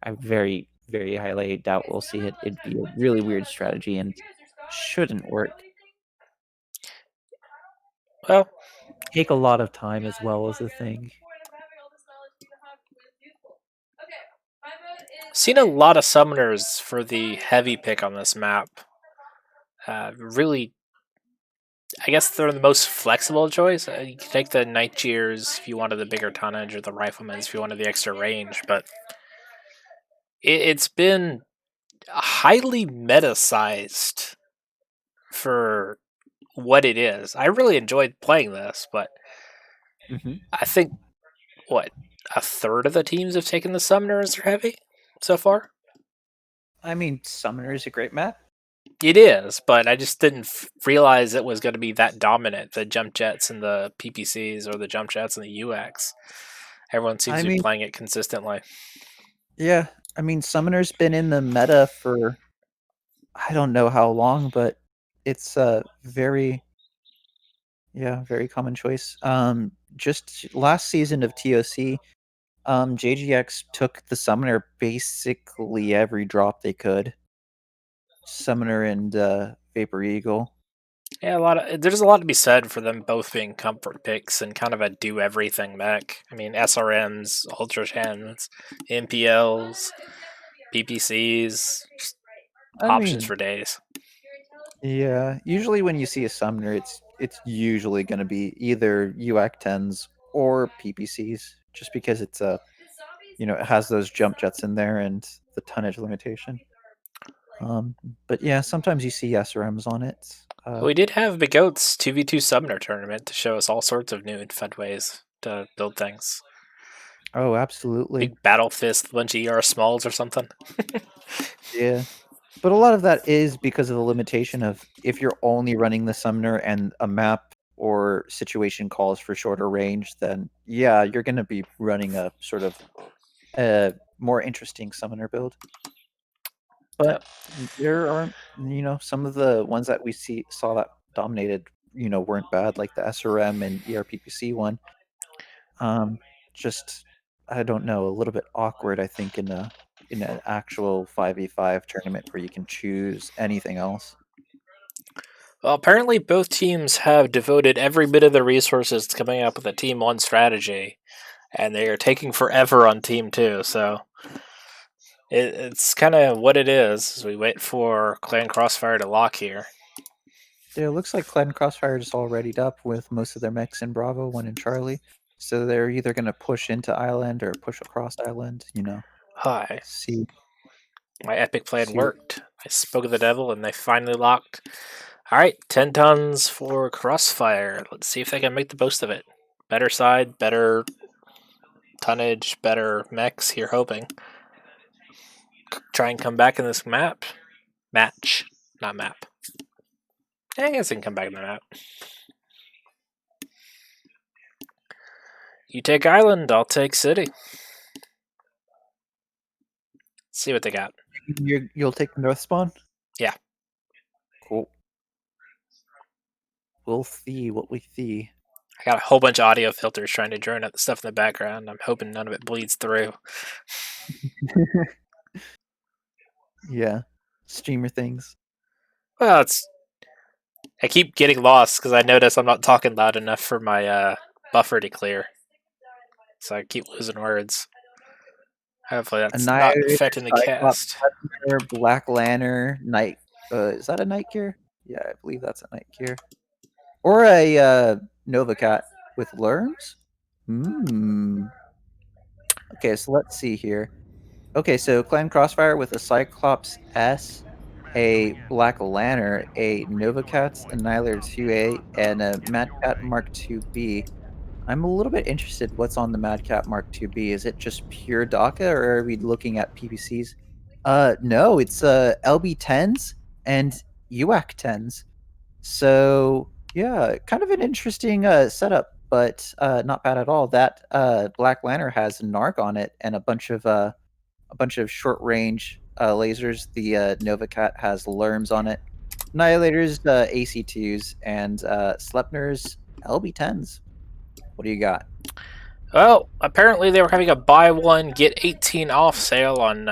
I very very highly doubt we'll see it. It'd be a really weird strategy and shouldn't work. Well, Take a lot of time as well as a thing. seen a lot of summoners for the heavy pick on this map. Really, I guess they're the most flexible choice. You can take the Night Jeers if you wanted the bigger tonnage, or the Riflemen if you wanted the extra range, but it's been highly meta-sized for what it is. I really enjoyed playing this, but I think, a third of the teams have taken the Summoner as their heavy so far? I mean, Summoner is a great map. It is, but I just didn't realize it was going to be that dominant, the jump jets and the PPCs, or the jump jets and the UX. Everyone seems to be playing it consistently. Yeah, I mean, Summoner's been in the meta for I don't know how long, but it's a very common choice. Just last season of TOC, JGX took the Summoner basically every drop they could. Summoner and Vapor Eagle. Yeah, there's a lot to be said for them both being comfort picks and kind of a do everything mech. I mean, SRMs, Ultra 10s, MPLs, PPCs, just options for days. Yeah, usually when you see a Summoner, it's usually going to be either UAC 10s or PPCs, just because it's it has those jump jets in there and the tonnage limitation. But yeah, sometimes you see SRMs on it. We did have Big Goat's 2v2 Summoner tournament to show us all sorts of new and fun ways to build things. Oh, absolutely. Big Battle Fist, bunch of ER Smalls or something. Yeah. But a lot of that is because of the limitation of if you're only running the Summoner and a map or situation calls for shorter range, then yeah, you're going to be running a sort of more interesting Summoner build. But there are, some of the ones that we saw that dominated, weren't bad, like the SRM and ERPPC one. Just, I don't know, a little bit awkward, I think, in an actual 5v5 tournament where you can choose anything else. Well, apparently both teams have devoted every bit of their resources to coming up with a Team 1 strategy, and they are taking forever on Team 2, so it's kind of what it is as we wait for Clan Crossfire to lock here. Yeah, it looks like Clan Crossfire is all readied up with most of their mechs in Bravo, 1 in Charlie. So they're either going to push into Island or push across Island, Hi. See. My epic plan worked. I spoke of the devil and they finally locked. Alright, 10 tons for Crossfire. Let's see if they can make the most of it. Better side, better tonnage, better mechs, here hoping. Try and come back in this match, not map. I guess they can come back in the map. You take Island, I'll take City. See what they got. You'll take the North spawn? Yeah. Cool. We'll see what we see. I got a whole bunch of audio filters trying to drone out the stuff in the background. I'm hoping none of it bleeds through. Yeah. Streamer things. Well, I keep getting lost because I notice I'm not talking loud enough for my buffer to clear. So I keep losing words. Hopefully that's not affecting the cast. Black Lantern, Night. Is that a Night Gear? Yeah, I believe that's a Night Gear. Or a Nova Cat with Lerms? Okay, so let's see here. Okay, so Clan Crossfire with a Cyclops S, a Black Lantern, a Nova Cat's Annihilator 2A, and a Mad Cat Mark 2B. I'm a little bit interested what's on the Mad Cat Mark 2B. Is it just pure DACA, or are we looking at PPCs? No, it's LB10s, and UAC 10s. So yeah, kind of an interesting setup, but not bad at all. That Black Lantern has Narc on it and a bunch of short range lasers. The Nova Cat has Lerms on it. Annihilator's AC2s and Slepner's LB10s. What do you got? Well, apparently they were having a buy one get 18 off sale on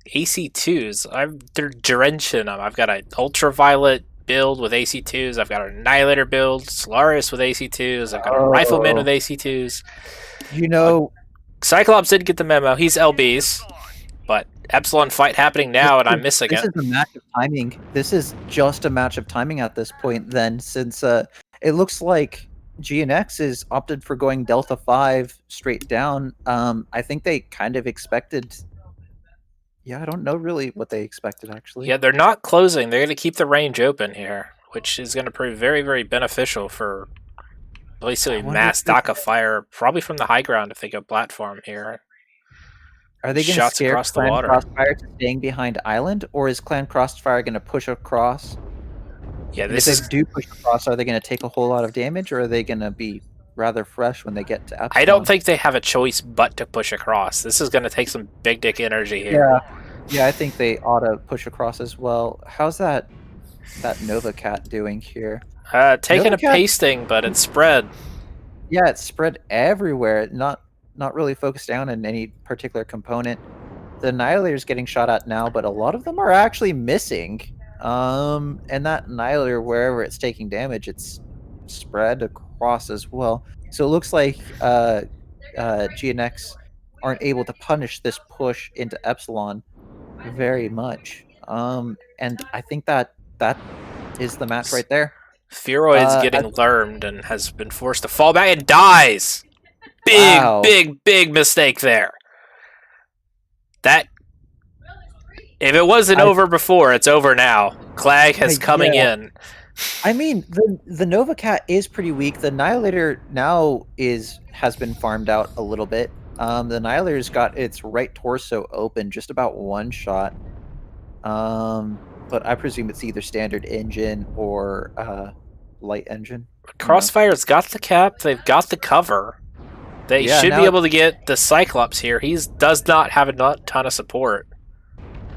AC2s. They're drenching them. I've got an ultraviolet build with AC2s. I've got an Annihilator build, Solaris with AC2s. I've got a Rifleman with AC2s. You know, Cyclops did get the memo. He's LBs, but Epsilon fight happening now, and I'm missing this it. This is a match of timing. This is just a match of timing at this point. Then, since it looks like GNX is opted for going Delta 5 straight down. I think they kind of expected. Yeah, I don't know really what they expected, actually. Yeah, they're not closing. They're going to keep the range open here, which is going to prove very, very beneficial for basically mass DACA fire, probably from the high ground if they go platform here. Are they going to scare Clan Crossfire to staying behind island, or is Clan Crossfire going to push across? Yeah, if they do push across, are they going to take a whole lot of damage, or are they going to be rather fresh when they get to Epsilon? I don't think they have a choice but to push across. This is going to take some big dick energy here. Yeah, I think they ought to push across as well. How's that Nova Cat doing here? Taking a pasting, but it's spread. Yeah, it's spread everywhere. Not really focused down in any particular component. The Annihilator's getting shot at now, but a lot of them are actually missing. And that Annihilator, wherever it's taking damage, it's spread across as well. So it looks like GNX aren't able to punish this push into Epsilon very much. And I think that is the match right there. Fearoid's getting lermed and has been forced to fall back and dies. Big mistake there. If it wasn't over before, it's over now. Clag is coming in. I mean, the Nova Cat is pretty weak. The Annihilator now has been farmed out a little bit. The Annihilator's got its right torso open, just about one shot. But I presume it's either standard engine or light engine. Crossfire's got the cap. They've got the cover. They should be able to get the Cyclops here. He does not have a ton of support.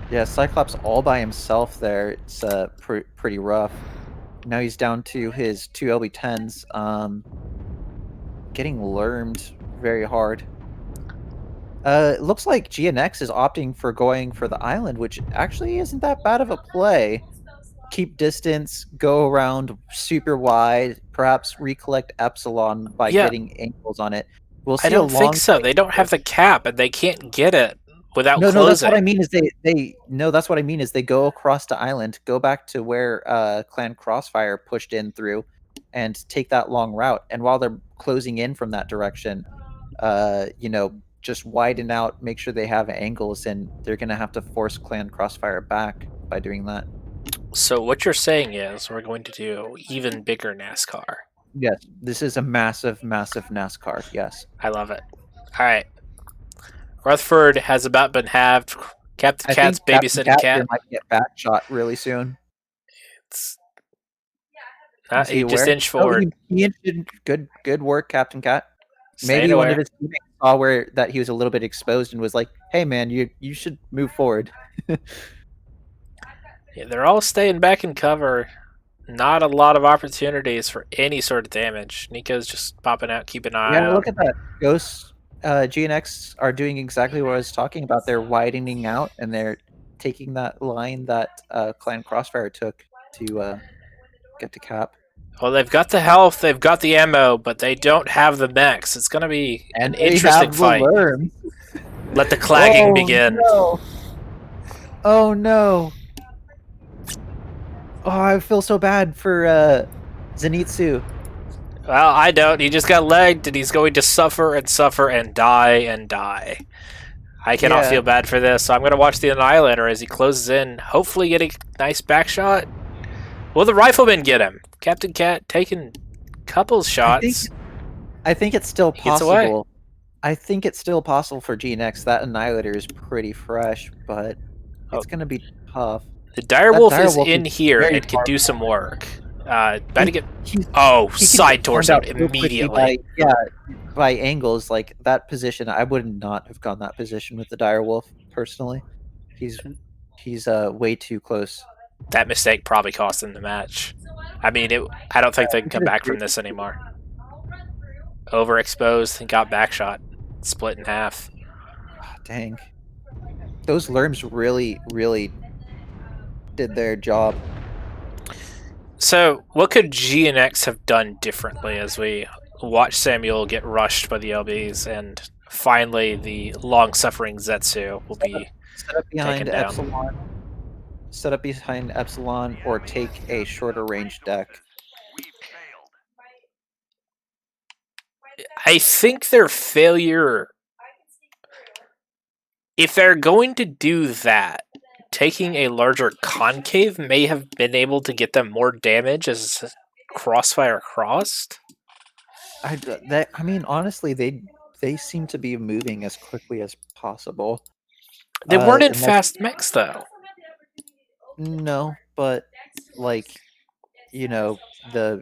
Yeah, Cyclops all by himself there. It's pretty rough. Now he's down to his 2 LB10s. Getting lermed very hard. It looks like GNX is opting for going for the island, which actually isn't that bad of a play. Keep distance, go around super wide, perhaps recollect Epsilon by getting angles on it. We'll see. I don't think so. They don't have the cap, and they can't get it without closing. No, that's what I mean. That's what I mean is they go across the island, go back to where Clan Crossfire pushed in through, and take that long route. And while they're closing in from that direction, just widen out, make sure they have angles, and they're going to have to force Clan Crossfire back by doing that. So what you're saying is we're going to do even bigger NASCAR. Yes, this is a massive, massive NASCAR, yes. I love it. All right. Rutherford has about been halved. Captain Cat's babysitting Cat. Might get back shot really soon. He just inched forward. He good work, Captain Cat. Maybe one of his teammates saw that he was a little bit exposed and was like, "Hey, man, you should move forward." Yeah, they're all staying back in cover. Not a lot of opportunities for any sort of damage. Nico's just popping out, keep an eye out. Yeah, look at that. Ghosts, GNX are doing exactly what I was talking about. They're widening out, and they're taking that line that Clan Crossfire took to get to Cap. Well, they've got the health, they've got the ammo, but they don't have the mechs. It's going to be an interesting fight. Let the clagging begin. No. Oh, no. Oh, I feel so bad for Zenitsu. Well, I don't. He just got legged, and he's going to suffer and suffer and die and die. I cannot feel bad for this, so I'm going to watch the Annihilator as he closes in, hopefully getting a nice back shot. Will the Rifleman get him? Captain Cat taking couples shots. I think it's still possible. I think it's still possible for GNX. That Annihilator is pretty fresh, but it's going to be tough. The direwolf is direwolf in is here very and can do some work. About to get... He can side get found out torsoed real quickly immediately. by angles like that position. I would not have gone that position with the direwolf personally. He's way too close. That mistake probably cost him the match. I mean, I don't think they can come back from this anymore. Overexposed and got backshot. Split in half. Oh, dang. Those Lerms really, really did their job. So, what could G and X have done differently as we watch Samuel get rushed by the LBs and finally the long-suffering Zetsu will be set up behind taken down? Epsilon. Set up behind Epsilon or take a shorter range deck. I think their failure... If they're going to do that, taking a larger concave may have been able to get them more damage as Crossfire crossed. I mean, honestly, they seem to be moving as quickly as possible. They weren't in fast mechs, though. No, but like, you know, the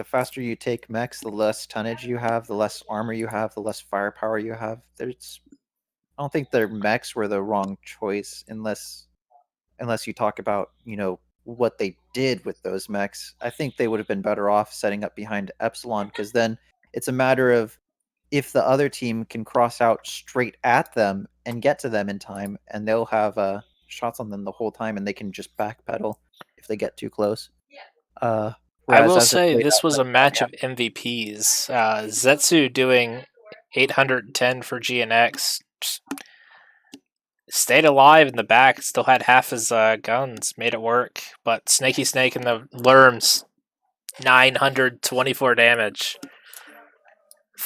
faster you take mechs, the less tonnage you have, the less armor you have, the less firepower you have. I don't think their mechs were the wrong choice unless you talk about, what they did with those mechs. I think they would have been better off setting up behind Epsilon, because then it's a matter of if the other team can cross out straight at them and get to them in time, and they'll have shots on them the whole time, and they can just backpedal if they get too close. I will say this was a match of MVPs. Zetsu doing 810 for GNX. Stayed alive in the back, still had half his guns, made it work. But Snaky Snake and the Lerms, 924 damage.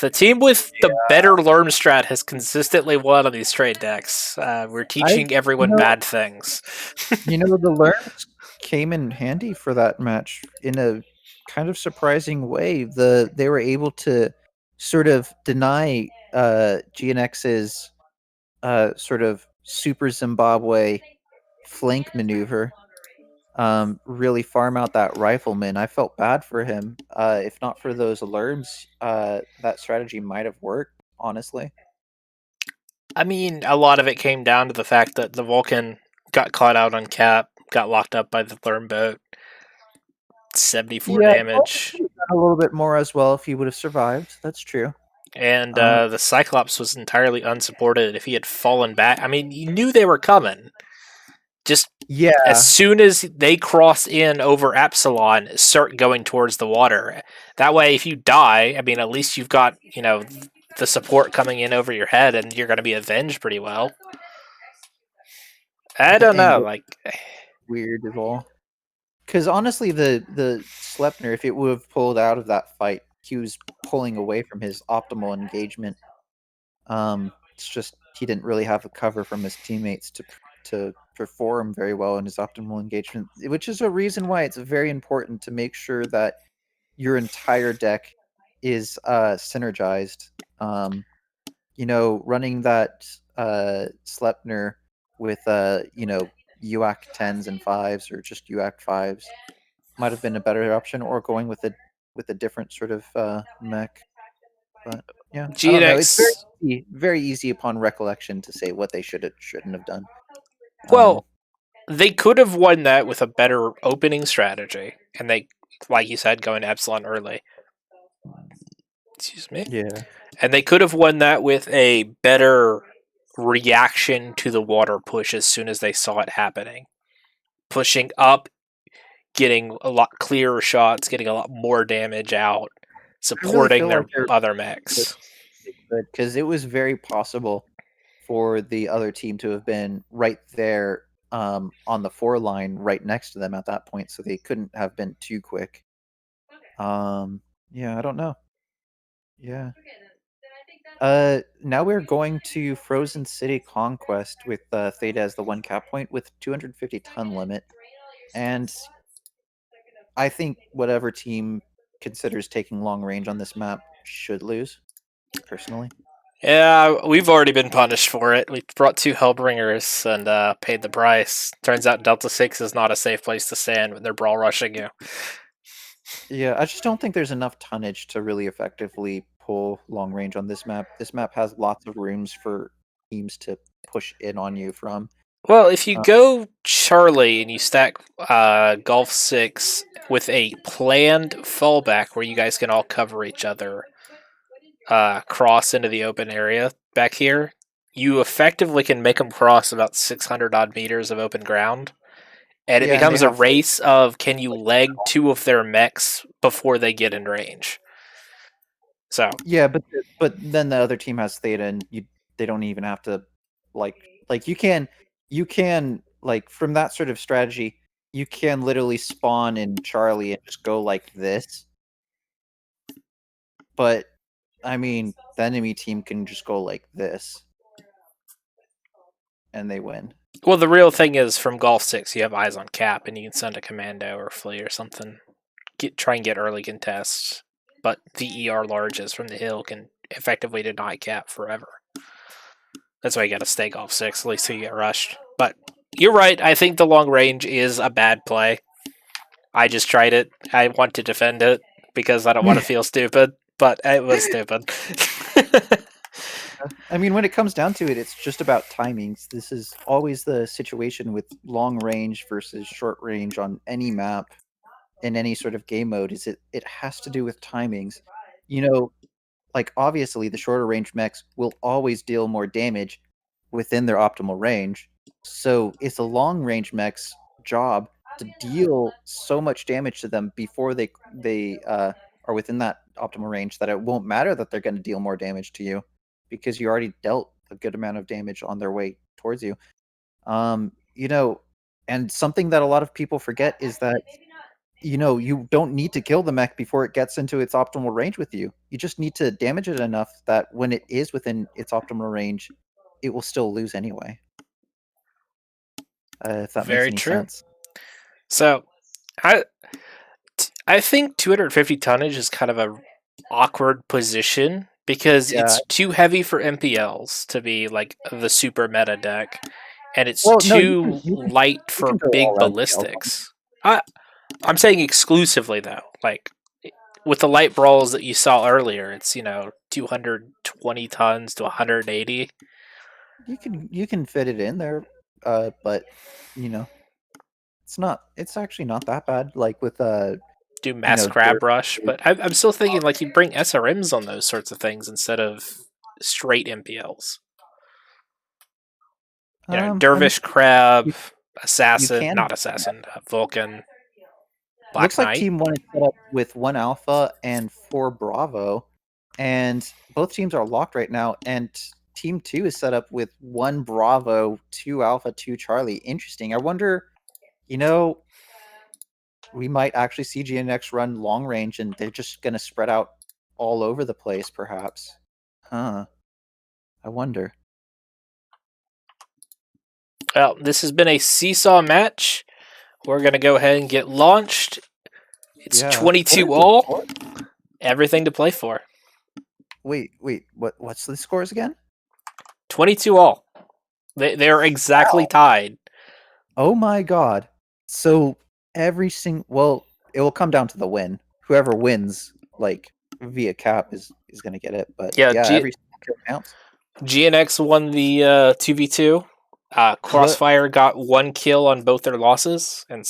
The team with the better Lerm strat has consistently won on these trade decks. We're teaching everyone bad things. The Lerms came in handy for that match in a kind of surprising way. They were able to sort of deny GNX's sort of Super Zimbabwe flank maneuver, really farm out that rifleman. I felt bad for him. If not for those alerts, that strategy might have worked, honestly. I mean, a lot of it came down to the fact that the Vulcan got caught out on cap, got locked up by the Therm boat. 74 damage. A little bit more as well if he would have survived. That's true. And the Cyclops was entirely unsupported if he had fallen back. I mean, you knew they were coming. Just as soon as they cross in over Epsilon, start going towards the water. That way, if you die, I mean, at least you've got, the support coming in over your head, and you're going to be avenged pretty well. I don't know, weird at all. Because honestly, the Sleipnir, if it would have pulled out of that fight, he was pulling away from his optimal engagement. It's just he didn't really have a cover from his teammates to perform very well in his optimal engagement, which is a reason why it's very important to make sure that your entire deck is synergized. Running that Sleipnir with UAC 10s and 5s or just UAC 5s might have been a better option, or going with a different sort of mech. But yeah, I don't know. It's very easy upon recollection to say what they shouldn't have done. Well, they could have won that with a better opening strategy, and they, like you said, going to Epsilon early. Excuse me. Yeah. And they could have won that with a better reaction to the water push as soon as they saw it happening. Pushing up, getting a lot clearer shots, getting a lot more damage out, supporting their other mechs. Because it was very possible for the other team to have been right there on the 4 line right next to them at that point, so they couldn't have been too quick. I don't know. Yeah. Now we're going to Frozen City Conquest with Theta as the 1 cap point with 250 ton limit. And I think whatever team considers taking long range on this map should lose, personally. Yeah, we've already been punished for it. We brought 2 Hellbringers and paid the price. Turns out Delta 6 is not a safe place to stand when they're brawl rushing you. Yeah, I just don't think there's enough tonnage to really effectively pull long range on this map. This map has lots of rooms for teams to push in on you from. Well, if you Uh, go Charlie and you stack Golf 6 with a planned fallback where you guys can all cover each other, cross into the open area back here, you effectively can make them cross about 600 odd meters of open ground. And it yeah, and they becomes a have race of can you like leg 2 of their mechs before they get in range. So yeah, but then the other team has Theta, and they don't even have to like you can like from that sort of strategy, you can literally spawn in Charlie and just go like this. But I mean, the enemy team can just go like this, and they win. well, the real thing is from Golf 6, you have eyes on cap, and you can send a commando or flea or something. Try and get early contests. But the ER larges from the hill can effectively deny cap forever. That's why you gotta stay Golf 6, at least till you get rushed. But you're right, I think the long range is a bad play. I just tried it. I want to defend it because I don't want to feel stupid, but it was stupid. I mean, when it comes down to it, it's just about timings. This is always the situation with long range versus short range on any map in any sort of game mode. Is it has to do with timings. You know, like obviously the shorter range mechs will always deal more damage within their optimal range. So it's a long range mech's job to deal so much damage to them before they are within that optimal range that it won't matter that they're going to deal more damage to you because you already dealt a good amount of damage on their way towards you. You know, and something that a lot of people forget is that you don't need to kill the mech before it gets into its optimal range with you. You just need to damage it enough that when it is within its optimal range, it will still lose anyway. If that makes Very any true. sense. So, I think 250 tonnage is kind of a awkward position because Yeah. it's too heavy for MPLs to be like the super meta deck, and it's Well, no, too light for can go big all out ballistics. I'm saying exclusively though, like with the light brawls that you saw earlier, it's 220 tons to 180. You can fit it in there, but it's actually not that bad. Like with Do mass crab rush, but I'm still thinking like you'd bring SRMs on those sorts of things instead of straight MPLs. Dervish crab, assassin, not assassin, Vulcan. Black looks Knight. like Team 1 is set up with 1 Alpha and 4 Bravo, and both teams are locked right now, and Team 2 is set up with 1 Bravo, 2 Alpha, 2 Charlie. Interesting. I wonder, we might actually see GNX run long range, and they're just going to spread out all over the place, perhaps. I wonder. Well, this has been a seesaw match. We're going to go ahead and get launched. It's 22 all. Everything to play for. Wait, what's the scores again? 22 all. They're exactly tied. Oh my god. So it will come down to the win. Whoever wins, like via cap, is going to get it. But yeah, every single kill counts. GNX won the 2v2. Crossfire got 1 kill on both their losses, and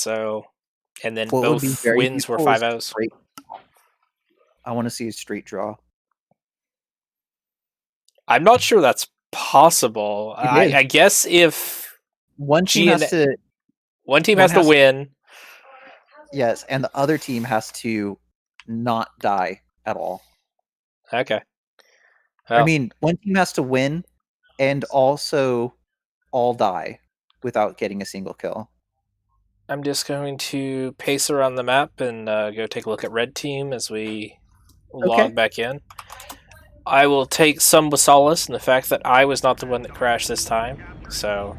then both wins were 5-0s. I want to see a straight draw. I'm not sure that's possible. I guess if one team has to win. Yes, and the other team has to not die at all. Okay. Well, I mean, one team has to win and also all die without getting a single kill. I'm just going to pace around the map and go take a look at red team as we log back in. I will take some solace in the fact that I was not the one that crashed this time. So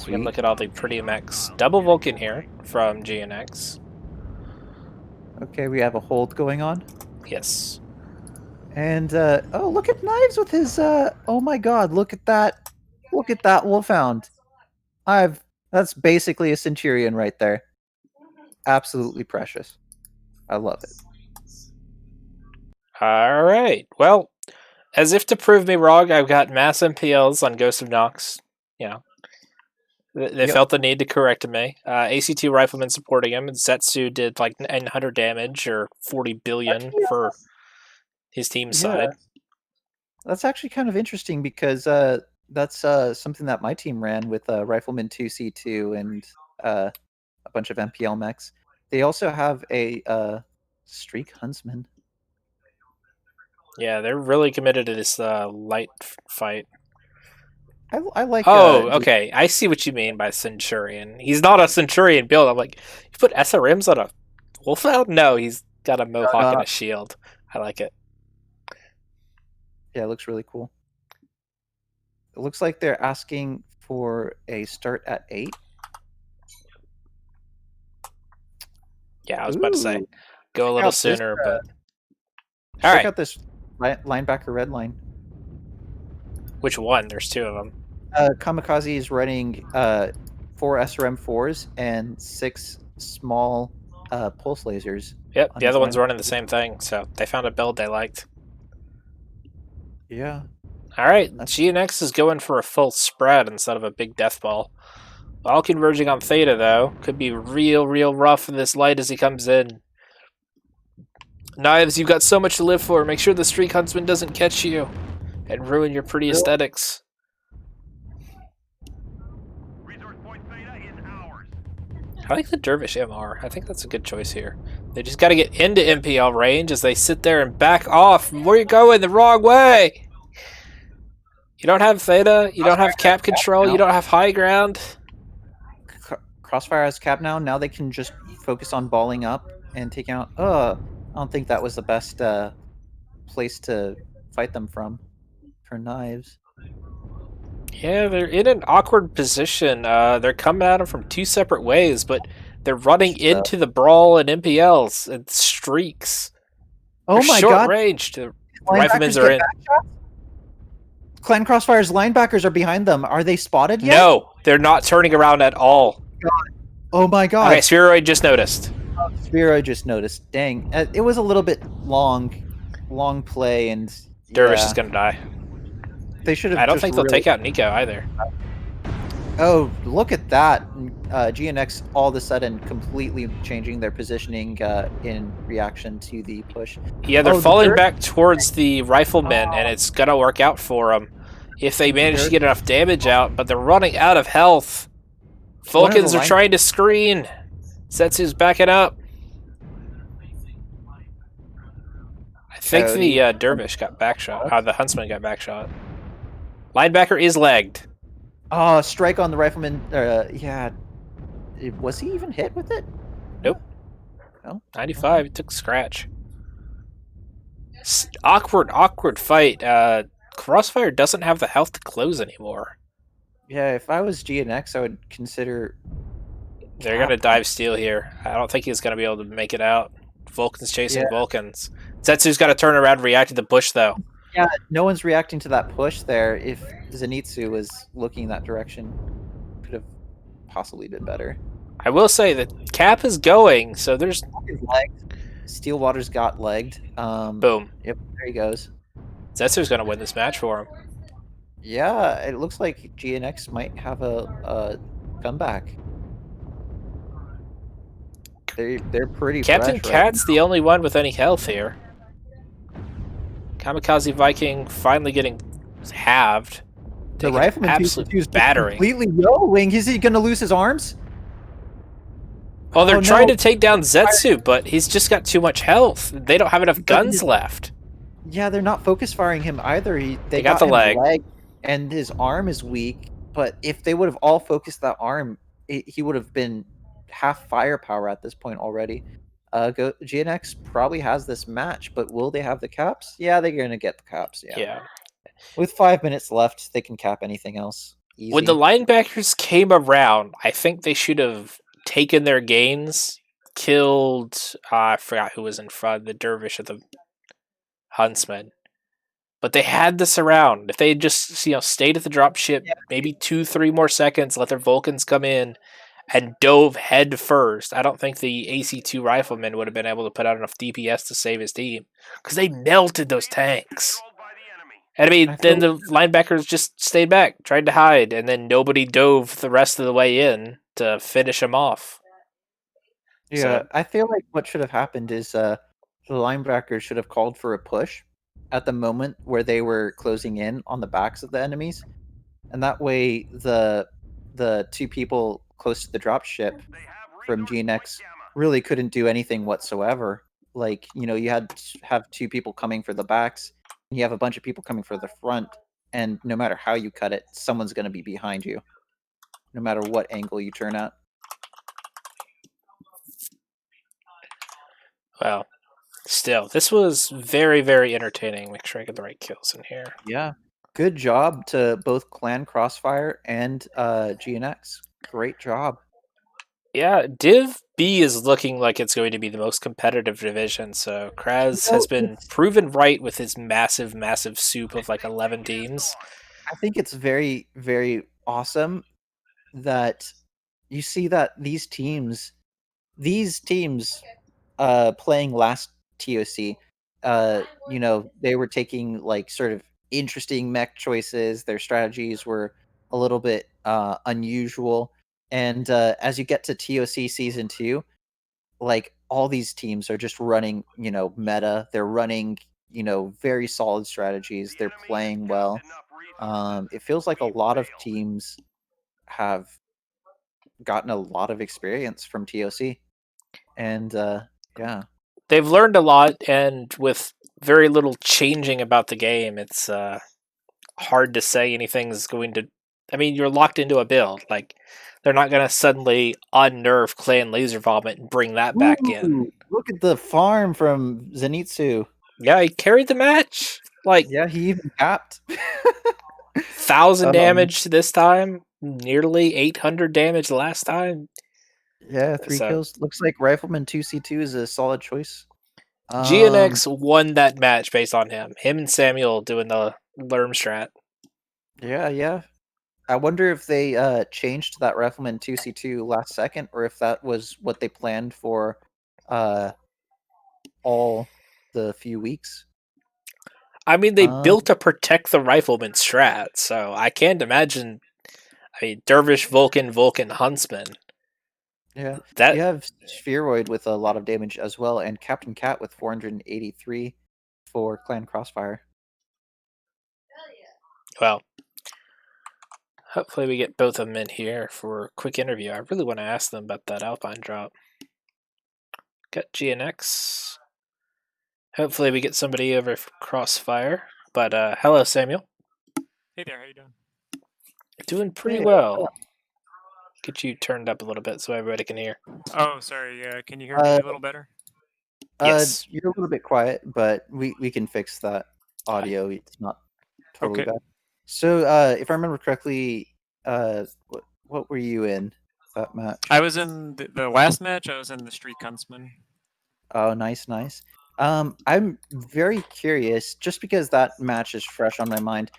we can look at all the pretty mechs. Double Vulcan here from GNX. Okay, we have a hold going on. Yes. And oh, look at Knives with his oh my god, look at that wolfhound. That's basically a centurion right there. Absolutely precious. I love it. All right. Well, as if to prove me wrong, I've got mass MPLs on Ghost of Nox. You know, they Yep. felt the need to correct me. ACT Rifleman supporting him, and Zetsu did like 900 damage or 40 billion Actually, for his team's yeah, side. that's actually kind of interesting because that's something that my team ran with Rifleman 2C2 and a bunch of MPL mechs. They also have a Streak Huntsman. Yeah, they're really committed to this light fight. I like. Oh, okay. I see what you mean by Centurion. He's not a Centurion build. I'm like, you put SRMs on a Wolfhound? No, he's got a Mohawk and a shield. I like it. Yeah, it looks really cool. It looks like they're asking for a start at 8. Yeah, I was about to say, Ooh, go a little sooner, but... Check out this linebacker red line. Which one? There's 2 of them. Kamikaze is running 4 SRM4s and 6 small pulse lasers. Yep, the other one's running the same thing, so they found a build they liked. Yeah. Alright, GNX is going for a full spread instead of a big death ball. All converging on Theta, though. Could be real rough in this light as he comes in. Knives, you've got so much to live for. Make sure the Streak Huntsman doesn't catch you and ruin your pretty aesthetics. I like the Dervish MR. I think that's a good choice here. They just got to get into MPL range as they sit there and back off. Where are you going? The wrong way! You don't have Theta. You don't have cap control. You don't have high ground. Crossfire has cap now. Now they can just focus on balling up and taking out... I don't think that was the best place to fight them from for Knives. Yeah, they're in an awkward position. They're coming at them from 2 separate ways, but they're running into the brawl and MPLs and streaks. Oh my short god! Range. The Riflemen's are in. Clan Crossfire's linebackers are behind them. Are they spotted yet? No, they're not turning around at all. Oh my god! Okay, Spheroid just noticed. Spheroid just noticed. Dang, it was a little bit long play, and Dervish is gonna die. They should have. I don't think they'll take out Nico either. Oh, look at that! GNX all of a sudden completely changing their positioning in reaction to the push. Yeah, they're falling back towards the riflemen, and it's gonna work out for them if they manage to get enough damage out. But they're running out of health. Vulcans are trying to screen. Setsu's backing up. I think the Dervish got backshot. The Huntsman got backshot. Linebacker is lagged. Oh, strike on the rifleman. Yeah. Was he even hit with it? Nope. No. 95. It took scratch. Awkward fight. Crossfire doesn't have the health to close anymore. Yeah, if I was GNX, I would consider... They're going to dive steel here. I don't think he's going to be able to make it out. Vulcan's chasing Vulcans. Zetsu's got to turn around and react to the push, though. Yeah, no one's reacting to that push there. If Zenitsu was looking in that direction, could have possibly been better. I will say that Cap is going, so there's... Steelwater's got legged. Boom. Yep, there he goes. Zetsu's going to win this match for him. Yeah, it looks like GNX might have a comeback. They're pretty Captain Cat's the only one with any health here. Kamikaze Viking finally getting halved. The rifleman absolute battering. Completely YOLOing. Is he going to lose his arms? Well, they're trying to take down Zetsu, but he's just got too much health. They don't have enough guns left. Yeah, they're not focus firing him either. They got the leg, and his arm is weak. But if they would have all focused that arm, he would have been half firepower at this point already. GNX probably has this match, but will they have the caps? Yeah, they're going to get the caps. Yeah. With 5 minutes left, they can cap anything else. Easy. When the linebackers came around, I think they should have taken their gains, killed... I forgot who was in front, the Dervish or the Huntsman. But they had this around. If they had just stayed at the dropship, maybe 2-3 more seconds, let their Vulcans come in, and dove head first, I don't think the AC2 rifleman would have been able to put out enough DPS to save his team, because they melted those tanks. And I mean, then the linebackers just stayed back, tried to hide, and then nobody dove the rest of the way in to finish them off. Yeah, So, I feel like what should have happened is the linebackers should have called for a push at the moment where they were closing in on the backs of the enemies, and that way the two people close to the dropship from GNX really couldn't do anything whatsoever. Like, you had to have two people coming for the backs, and you have a bunch of people coming for the front, and no matter how you cut it, someone's going to be behind you, no matter what angle you turn at. well, still, this was very, very entertaining. Make sure I get the right kills in here. Yeah. Good job to both Clan Crossfire and GNX. Great job. Yeah, Div B is looking like it's going to be the most competitive division, so Kraz has been proven right with his massive, massive soup of like 11 teams. I think it's very, very awesome that you see that these teams playing last TOC, they were taking like sort of interesting mech choices. Their strategies were a little bit unusual, and as you get to TOC season 2, like all these teams are just running, meta. They're running, very solid strategies. They're playing well. It feels like a lot of teams have gotten a lot of experience from TOC, and yeah. They've learned a lot, and with very little changing about the game, it's hard to say anything's going to. I mean, you're locked into a build. Like, they're not going to suddenly unnerf Clan Laser Vomit and bring that back in. Look at the farm from Zenitsu. Yeah, he carried the match. Like, yeah, he even capped. 1,000 damage this time, nearly 800 damage last time. Yeah, 3 kills. Looks like Rifleman 2C2 is a solid choice. GNX won that match based on him. Him and Samuel doing the Lerm strat. Yeah. I wonder if they changed that Rifleman 2C2 last second, or if that was what they planned for all the few weeks. I mean, they built to protect the Rifleman strat, so I can't imagine. I mean, Dervish, Vulcan, Huntsman. Yeah, that you have Spheroid with a lot of damage as well, and Captain Cat with 483 for Clan Crossfire. Well, hopefully we get both of them in here for a quick interview. I really want to ask them about that Alpine drop. Got GNX. Hopefully we get somebody over for Crossfire. But hello, Samuel. Hey there, how you doing? Doing pretty well. Get you turned up a little bit so everybody can hear. Oh, sorry. Can you hear me a little better? Yes. You're a little bit quiet, but we can fix that audio. It's not totally bad. So, if I remember correctly, what were you in that match? I was in the last match. I was in the Street Huntsman. Oh, nice. I'm very curious, just because that match is fresh on my mind.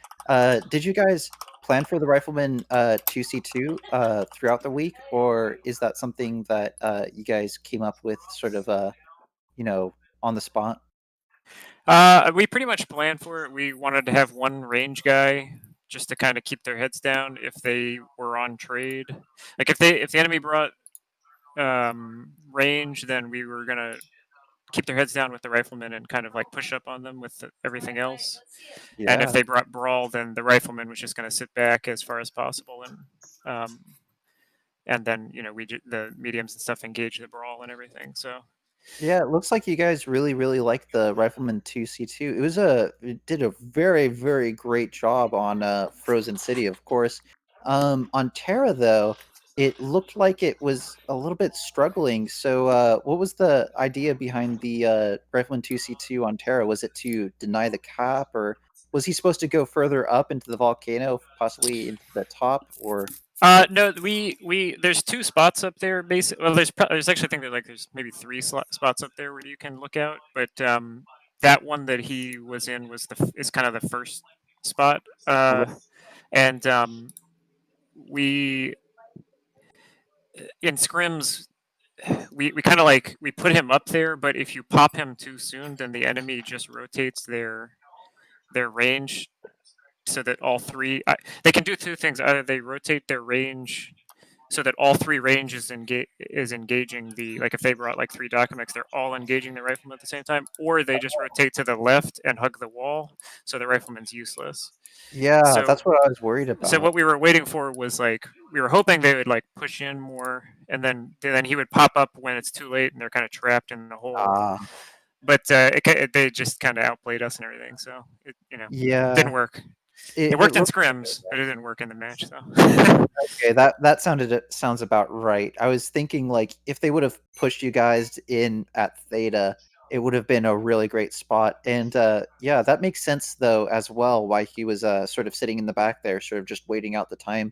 Did you guys plan for the Rifleman 2C2 throughout the week, or is that something that you guys came up with sort of on the spot? We pretty much planned for it. We wanted to have one range guy just to kind of keep their heads down if they were on trade. Like if the enemy brought range, then we were gonna keep their heads down with the Rifleman and kind of like push up on them with everything else. Yeah. And if they brought brawl, then the Rifleman was just going to sit back as far as possible, and then the mediums and stuff engage the brawl and everything. So yeah, it looks like you guys really like the Rifleman 2C2. It did a very, very great job on Frozen City, of course. On TERRA though, it looked like it was a little bit struggling. So what was the idea behind the Rifleman 2C2 on TERRA? Was it to deny the cap, or was he supposed to go further up into the volcano, possibly into the top, or? No, there's 2 spots up there. Basically, well, there's actually I think there's maybe 3 spots up there where you can look out. But that one that he was in is kind of the first spot, and we in scrims we kind of like we put him up there, but if you pop him too soon, then the enemy just rotates their range so that all three they can do two things. Either they rotate their range so that all three ranges is engaging like if they brought like 3 Documents, they're all engaging the rifleman at the same time, or they just rotate to the left and hug the wall, so the rifleman's useless. Yeah, So that's what I was worried about. so what we were waiting for was like we were hoping they would like push in more, and then he would pop up when it's too late and they're kind of trapped in the hole. But they just kind of outplayed us and everything, so it yeah, didn't work. It worked in scrims, but it didn't work in the match, though. Okay, that sounds about right. I was thinking like if they would have pushed you guys in at Theta, it would have been a really great spot. And yeah, that makes sense though as well why he was sort of sitting in the back there, sort of just waiting out the time.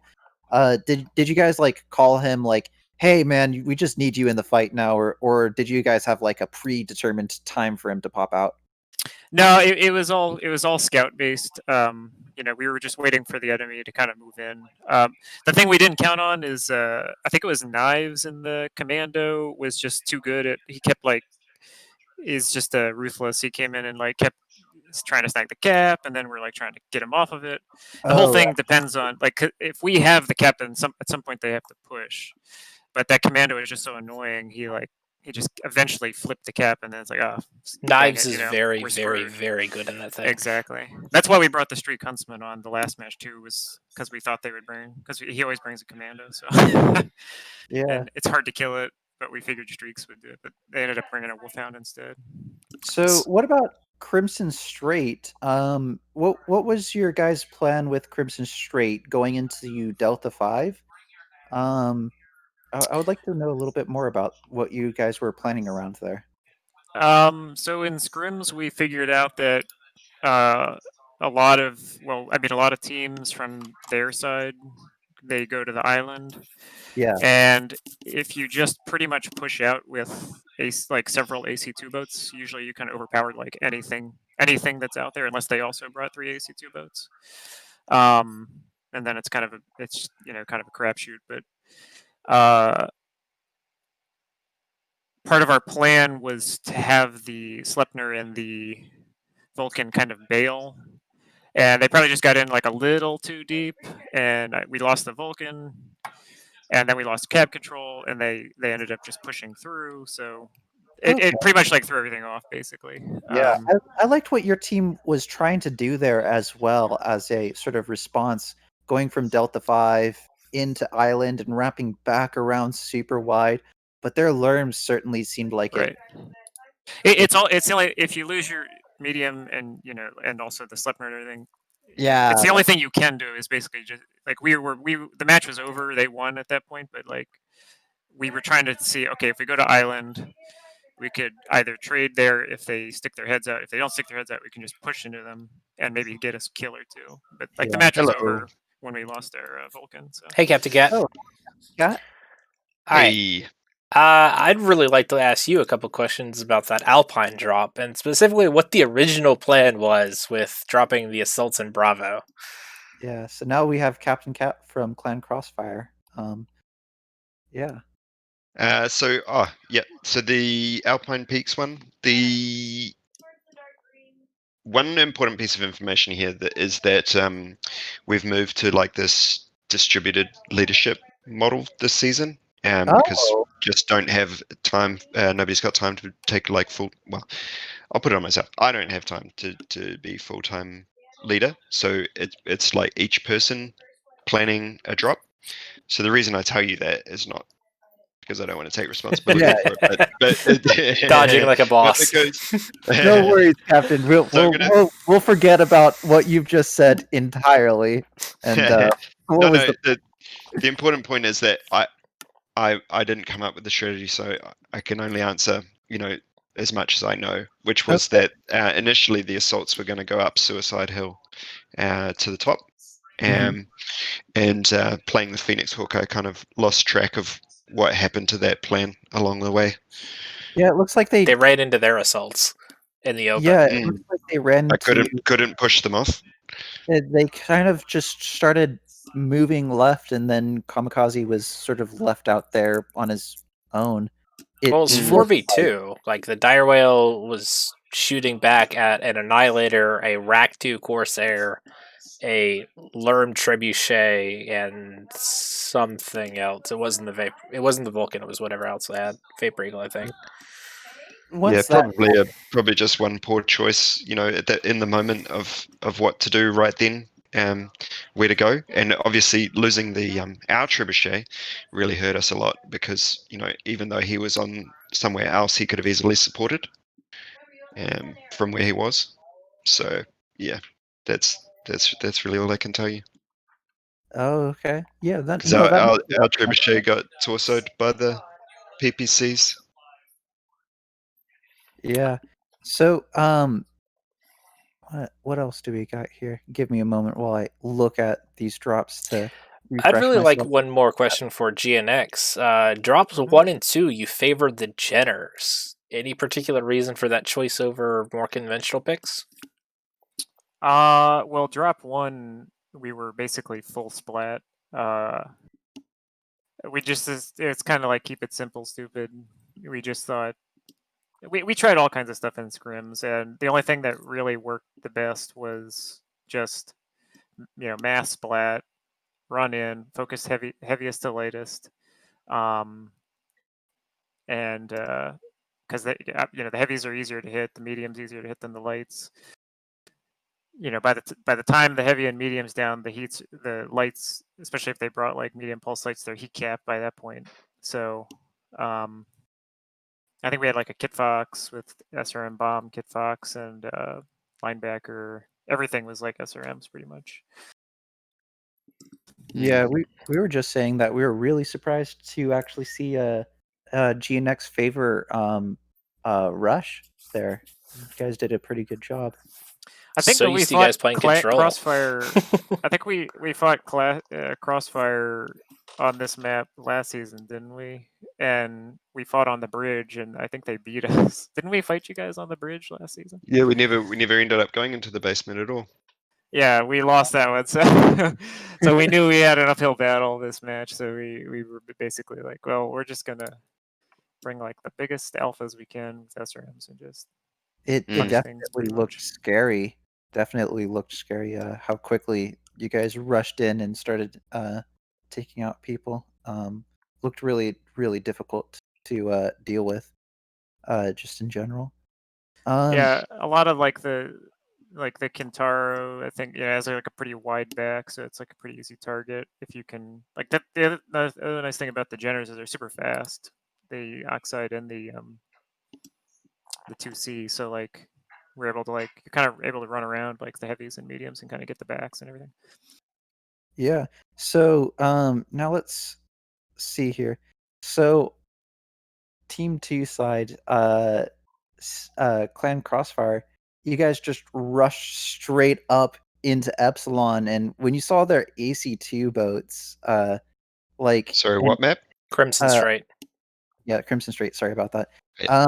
Did you guys like call him like, hey man, we just need you in the fight now, or did you guys have like a predetermined time for him to pop out? No, it was all scout based. We were just waiting for the enemy to kind of move in. The thing we didn't count on is I think it was Knives in the commando was just too good. He kept like is just ruthless. He came in and like kept trying to snag the cap, and then we're like trying to get him off of it. The whole thing depends on like if we have the cap, then at some point they have to push. But that commando is just so annoying. He just eventually flipped the cap, and then it's like, oh, Knives is very, very, very good in that thing. Exactly. That's why we brought the Streak Huntsman on the last match too, was because we thought they would bring, because he always brings a commando. So yeah, and it's hard to kill it, but we figured Streaks would do it. But they ended up bringing a Wolfhound instead. So what about Crimson Strait? What was your guys' plan with Crimson Strait going into Delta 5? I would like to know a little bit more about what you guys were planning around there. So in scrims, we figured out that a lot of teams from their side, they go to the island. Yeah. And if you just pretty much push out with several AC2 boats, usually you kind of overpowered like anything that's out there, unless they also brought 3 AC2 boats. And then it's kind of a crapshoot. But part of our plan was to have the Sleipnir and the Vulcan kind of bail, and they probably just got in like a little too deep, and we lost the Vulcan, and then we lost cab control, and they ended up just pushing through. So it pretty much like threw everything off, basically. Yeah, I liked what your team was trying to do there as well, as a sort of response, going from Delta 5 into Island and wrapping back around super wide. But their lerms certainly seemed like it. It's only if you lose your medium and and also the Sleipnir and everything. Yeah, it's the only thing you can do is basically just like the match was over, they won at that point, but like we were trying to see, okay, if we go to Island, we could either trade there if they stick their heads out. If they don't stick their heads out, we can just push into them and maybe get us a kill or two. But like the match was over when we lost our Vulcan. So. Hey, Captain Cat. Oh, Cat. Hi. I'd really like to ask you a couple questions about that Alpine drop, and specifically what the original plan was with dropping the assaults in Bravo. Yeah, so now we have Captain Cat from Clan Crossfire. Yeah. So the Alpine Peaks one, the one important piece of information here is that we've moved to like this distributed leadership model this season. Because just don't have time. Nobody's got time to take like full. Well, I'll put it on myself. I don't have time to be full-time leader. So it's like each person planning a drop. So the reason I tell you that is not because I don't want to take responsibility for it, but dodging like a boss. No worries, Captain. We'll forget about what you've just said entirely. And the important point is that I didn't come up with the strategy, so I can only answer, as much as I know, which was that initially the assaults were going to go up Suicide Hill to the top, and playing the Phoenix Hawk, I kind of lost track of what happened to that plan along the way. Yeah, it looks like they ran into their assaults. in the open. Yeah, it looks like they ran I to. couldn't push them off. They kind of just started moving left, and then Kamikaze was sort of left out there on his own. Well, it's looked 4v2. Like the dire whale was shooting back at an Annihilator, a Rack 2 Corsair, a Lerm Trebuchet, and something else. It wasn't the Vulcan. It was whatever else they had. Vapor Eagle, I think. once that Probably just one poor choice. In the moment of what to do right then. Where to go, and obviously losing the our trebuchet really hurt us a lot because even though he was on somewhere else, he could have easily supported from where he was. So yeah, that's really all I can tell you. Oh, okay. Yeah, that Because our trebuchet got torsoed by the PPCs. Yeah. So what else do we got here? Give me a moment while I look at these drops to refresh I'd really like myself. one more question for GNX. Drops 1 and 2, you favored the Jenners. Any particular reason for that choice over more conventional picks? Well, drop 1, we were basically full splat. We just it's kind of like keep it simple, stupid. We just thought we tried all kinds of stuff in scrims, and the only thing that really worked the best was just mass splat, run in, focus heaviest to latest, and because the heavies are easier to hit, the mediums easier to hit than the lights. By the time the heavy and medium's down, the lights, especially if they brought like medium pulse lights, they're heat capped by that point. So I think we had like a Kit Fox with SRM bomb, Kit Fox, and linebacker. Everything was like SRMs pretty much. Yeah, we were just saying that we were really surprised to actually see a GNX favor rush there. You guys did a pretty good job. I think so we used to you guys playing Control. Crossfire. I think we fought Crossfire on this map last season, didn't we? And we fought on the bridge, and I think they beat us. Didn't we fight you guys on the bridge last season? Yeah, we never ended up going into the basement at all. Yeah, we lost that one, so we knew we had an uphill battle this match. So we were basically like, well, we're just gonna bring like the biggest alphas we can with SRMs and just. It definitely looked scary. Definitely looked scary. How quickly you guys rushed in and started taking out people. Looked really, really difficult to deal with. Just in general. Yeah, a lot of like the Kintaro, I think, has like a pretty wide back, so it's like a pretty easy target if you can like that. The other nice thing about the Jenners is they're super fast. The Oxide and the 2C, so like we're able to you're kind of able to run around like the heavies and mediums and kind of get the backs and everything. Yeah. So now let's see here. So Team 2 side, Clan Crossfire, you guys just rushed straight up into Epsilon, and when you saw their AC2 boats, Sorry, what map? Crimson Strait. Yeah, Crimson Strait. Sorry about that. Yeah.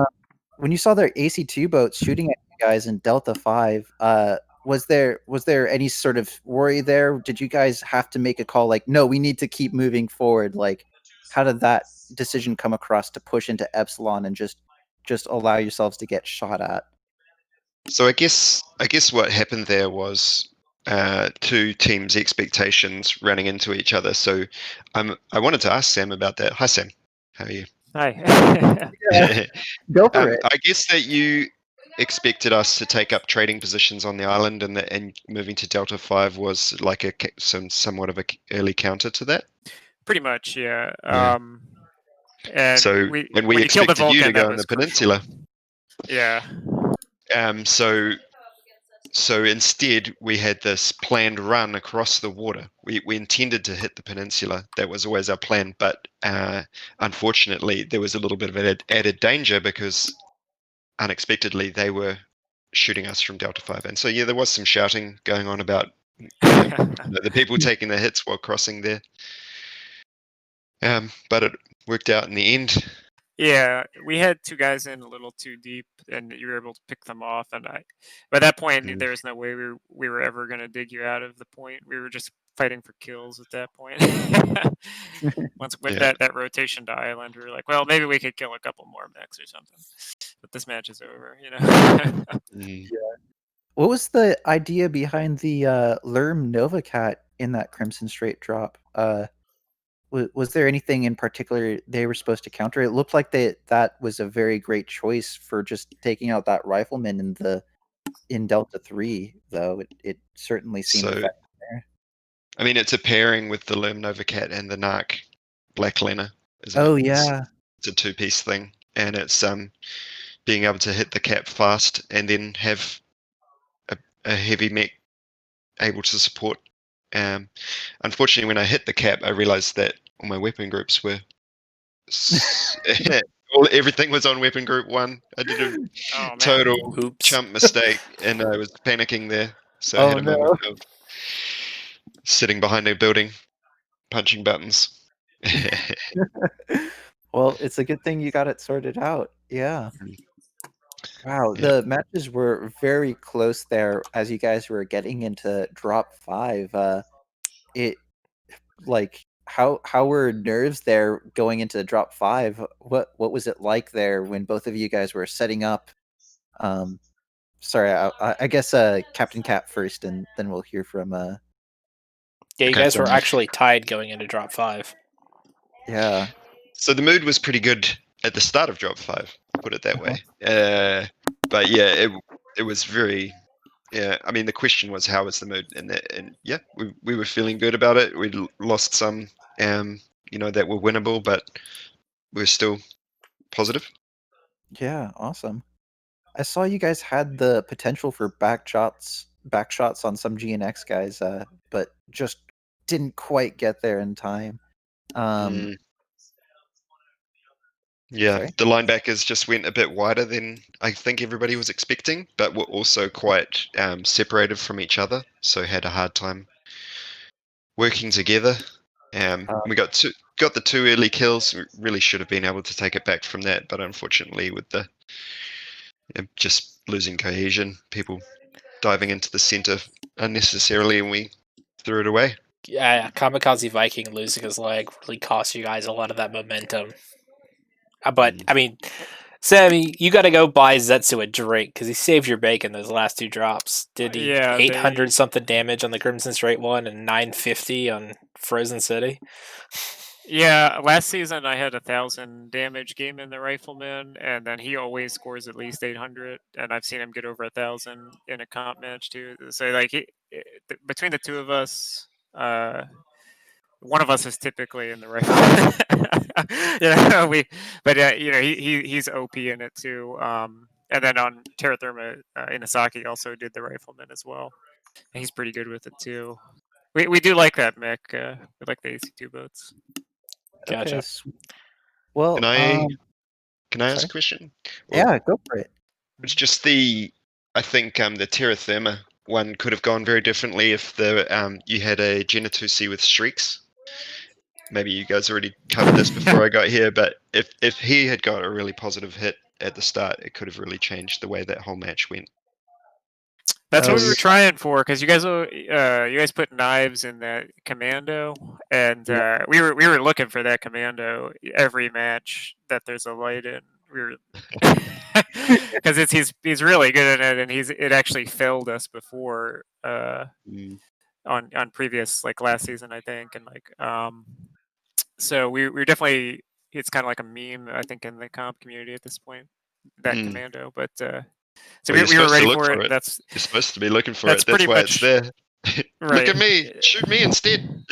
When you saw their AC2 boats shooting at you guys in Delta 5, was there any sort of worry there? Did you guys have to make a call like, no, we need to keep moving forward? Like, how did that decision come across to push into Epsilon and just allow yourselves to get shot at? So I guess what happened there was two teams' expectations running into each other. So I wanted to ask Sam about that. Hi, Sam. How are you? Hi. Go for it. I guess that you expected us to take up trading positions on the island, and moving to Delta 5 was like somewhat of a early counter to that. Pretty much, yeah. Yeah. And so when we expected you to go on the peninsula. Yeah. So instead, we had this planned run across the water. We intended to hit the peninsula. That was always our plan. But unfortunately, there was a little bit of added danger because unexpectedly they were shooting us from Delta 5. And so, yeah, there was some shouting going on about the people taking the hits while crossing there. But it worked out in the end. Yeah, we had two guys in a little too deep, and you were able to pick them off. And by that point, Mm. there was no way we were ever going to dig you out of the point. We were just fighting for kills at that point. Once Yeah. that rotation to island, we were like, well, maybe we could kill a couple more mechs or something. But this match is over, you know. Mm. What was the idea behind the Lerm Nova Cat in that Crimson Strait drop? Was there anything in particular they were supposed to counter? It looked like that was a very great choice for just taking out that rifleman in Delta 3, though. It certainly seemed So, effective there. I mean, it's a pairing with the Lerm Nova Cat and the Narc Black Lena, isn't Oh it? yeah. It's a two-piece thing, and it's being able to hit the cap fast and then have a heavy mech able to support. Unfortunately, when I hit the cap, I realized that all my weapon groups were everything was on weapon group 1. I did a Oh man. total Oops. chump mistake, and I was panicking there. So I Oh, had a moment of sitting behind a building, punching buttons. Well, it's a good thing you got it sorted out. Yeah. Wow, Yeah. the matches were very close there as you guys were getting into drop 5. It like how were nerves there going into drop 5? What was it like there when both of you guys were setting up? Sorry, I guess Captain Cap first, and then we'll hear from Yeah, you Okay. guys were actually tied going into drop 5. yeah. So the mood was pretty good at the start of drop 5, put it that way. But yeah, it was very. Yeah, I mean, the question was how was the mood, and yeah, we were feeling good about it. We lost some, that were winnable, but we're still positive. Yeah, awesome. I saw you guys had the potential for back shots on some GNX guys, but just didn't quite get there in time. Yeah, Sorry? the linebackers just went a bit wider than I think everybody was expecting, but were also quite separated from each other, so had a hard time working together. We got the 2 early kills. We really should have been able to take it back from that, but unfortunately, with the just losing cohesion, people diving into the center unnecessarily, and we threw it away. Yeah, Kamikaze Viking losing his leg really cost you guys a lot of that momentum. But, I mean, Sammy, you got to go buy Zetsu a drink because he saved your bacon those last 2 drops. Did he 800 something damage on the Crimson Strait one and 950 on Frozen City? Yeah, last season I had 1,000 damage game in the Rifleman, and then he always scores at least 800, and I've seen him get over 1,000 in a comp match too. So like between the two of us, one of us is typically in the Rifleman. He's OP in it too. And then on TERRA THERMA, Inasaki also did the Rifleman as well. And he's pretty good with it too. We do like that mech. We like the AC2 boats. Gotcha. Okay, well, Can I ask sorry? a question? Yeah, go for it. It's just I think the TERRA THERMA one could have gone very differently if you had a Genitusi with streaks. Maybe you guys already covered this before I got here, but if he had got a really positive hit at the start, it could have really changed the way that whole match went. That's what we were trying for, because you guys put knives in that commando, and we were looking for that commando every match that there's a light in. We were because he's really good at it, and it actually failed us before on previous, like last season I think, and so we're definitely, it's kind of like a meme I think in the comp community at this point, that commando, but. So we were ready for it. You're supposed to be looking for it. That's That's why it's there. Right. Look at me. Shoot me instead.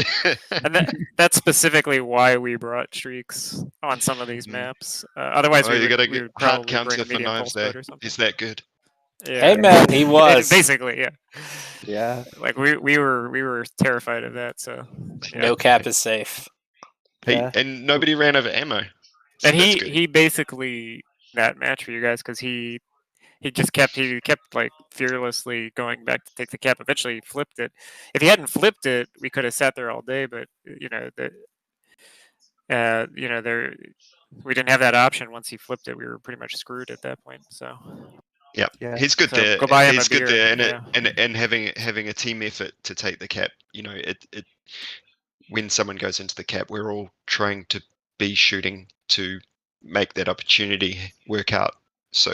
And that's specifically why we brought streaks on some of these maps. Otherwise, we would probably bring a medium pulse boat or something. He's that good. Yeah. Hey man, he was basically, yeah. Yeah. Like we were terrified of that. So yeah. No cap is safe. Yeah. Hey, and nobody ran over ammo. So and he basically that match for you guys, because he kept like fearlessly going back to take the cap. Eventually he flipped it. If he hadn't flipped it, we could have sat there all day, but we didn't have that option. Once he flipped it, we were pretty much screwed at that point. So Yeah, Yeah. he's good So there. go buy him a He's good beer, there, and yeah. and having a team effort to take the cap. You know, it when someone goes into the cap, we're all trying to be shooting to make that opportunity work out. So,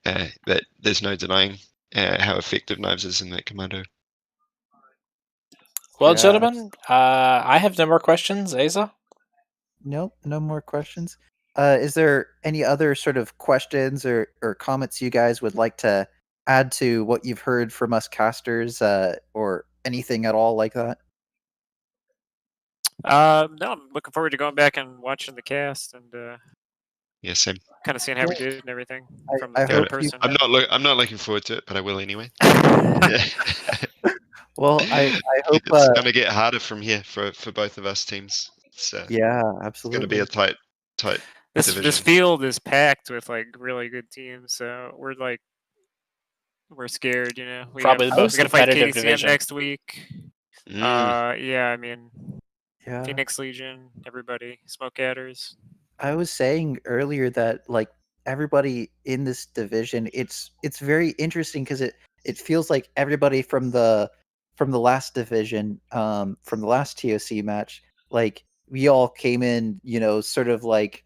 but there's no denying how effective Knives is in that commando. Well, Yeah, gentlemen, I have no more questions. Asa? Nope, no more questions. Is there any other sort of questions or comments you guys would like to add to what you've heard from us casters, or anything at all like that? No, I'm looking forward to going back and watching the cast and Yeah, same. kind of seeing how we Yeah. did and everything from I third hope person. I'm not looking forward to it, but I will anyway. Well, I hope. It's going to get harder from here for both of us teams. It's Yeah, it's going to be absolutely. a tight This division. field is packed with like really good teams, so we're scared. You know, Probably the we most got to fight competitive KDCM division. next week. Yeah, I mean, Yeah. Phoenix Legion, everybody, Smoke Adders. I was saying earlier that like everybody in this division, it's very interesting because it feels like everybody from the last division, from the last TOC match, like we all came in, sort of like,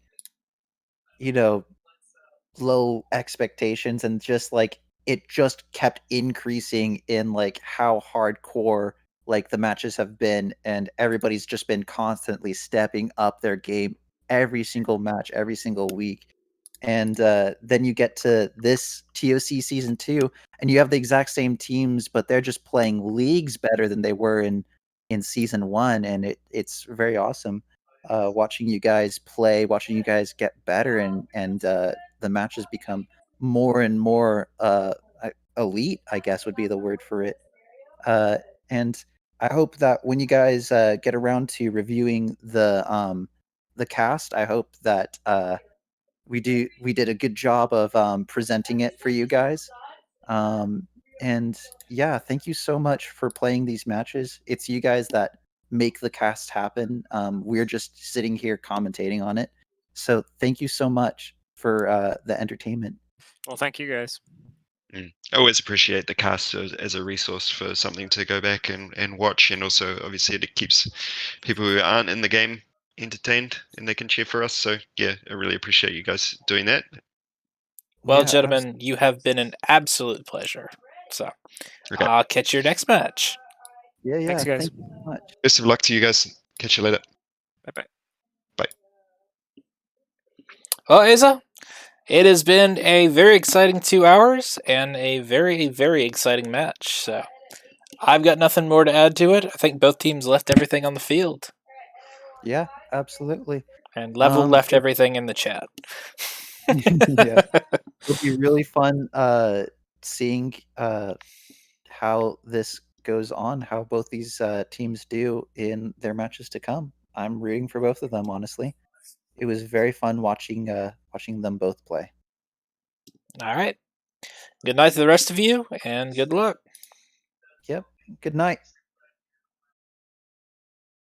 low expectations, and just like it just kept increasing in like how hardcore like the matches have been, and everybody's just been constantly stepping up their game every single match, every single week. And then you get to this TOC season 2, and you have the exact same teams, but they're just playing leagues better than they were in season 1, and it's very awesome watching you guys play, watching you guys get better, and the matches become more and more elite, I guess would be the word for it. And I hope that when you guys get around to reviewing the cast, I hope that we did a good job of presenting it for you guys. And yeah, thank you so much for playing these matches. It's you guys that make the cast happen. We're just sitting here commentating on it. So thank you so much for the entertainment. Well, thank you guys. I always appreciate the cast as a resource for something to go back and watch, and also obviously it keeps people who aren't in the game entertained and they can cheer for us. So yeah, I really appreciate you guys doing that. Well, Yeah, gentlemen, you have been an absolute pleasure. So Okay. I'll catch you next match. Yeah, Thanks, guys. thank you so much. Best of luck to you guys. Catch you later. Bye-bye. Bye. Well, Asa, it has been a very exciting 2 hours and a very, very exciting match. So I've got nothing more to add to it. I think both teams left everything on the field. Yeah, absolutely. And Level left it- everything in the chat. Yeah. It'll be really fun seeing how this goes on, how both these teams do in their matches to come. I'm rooting for both of them, honestly. It was very fun watching them both play. All right. Good night to the rest of you, and good luck. Yep. Good night.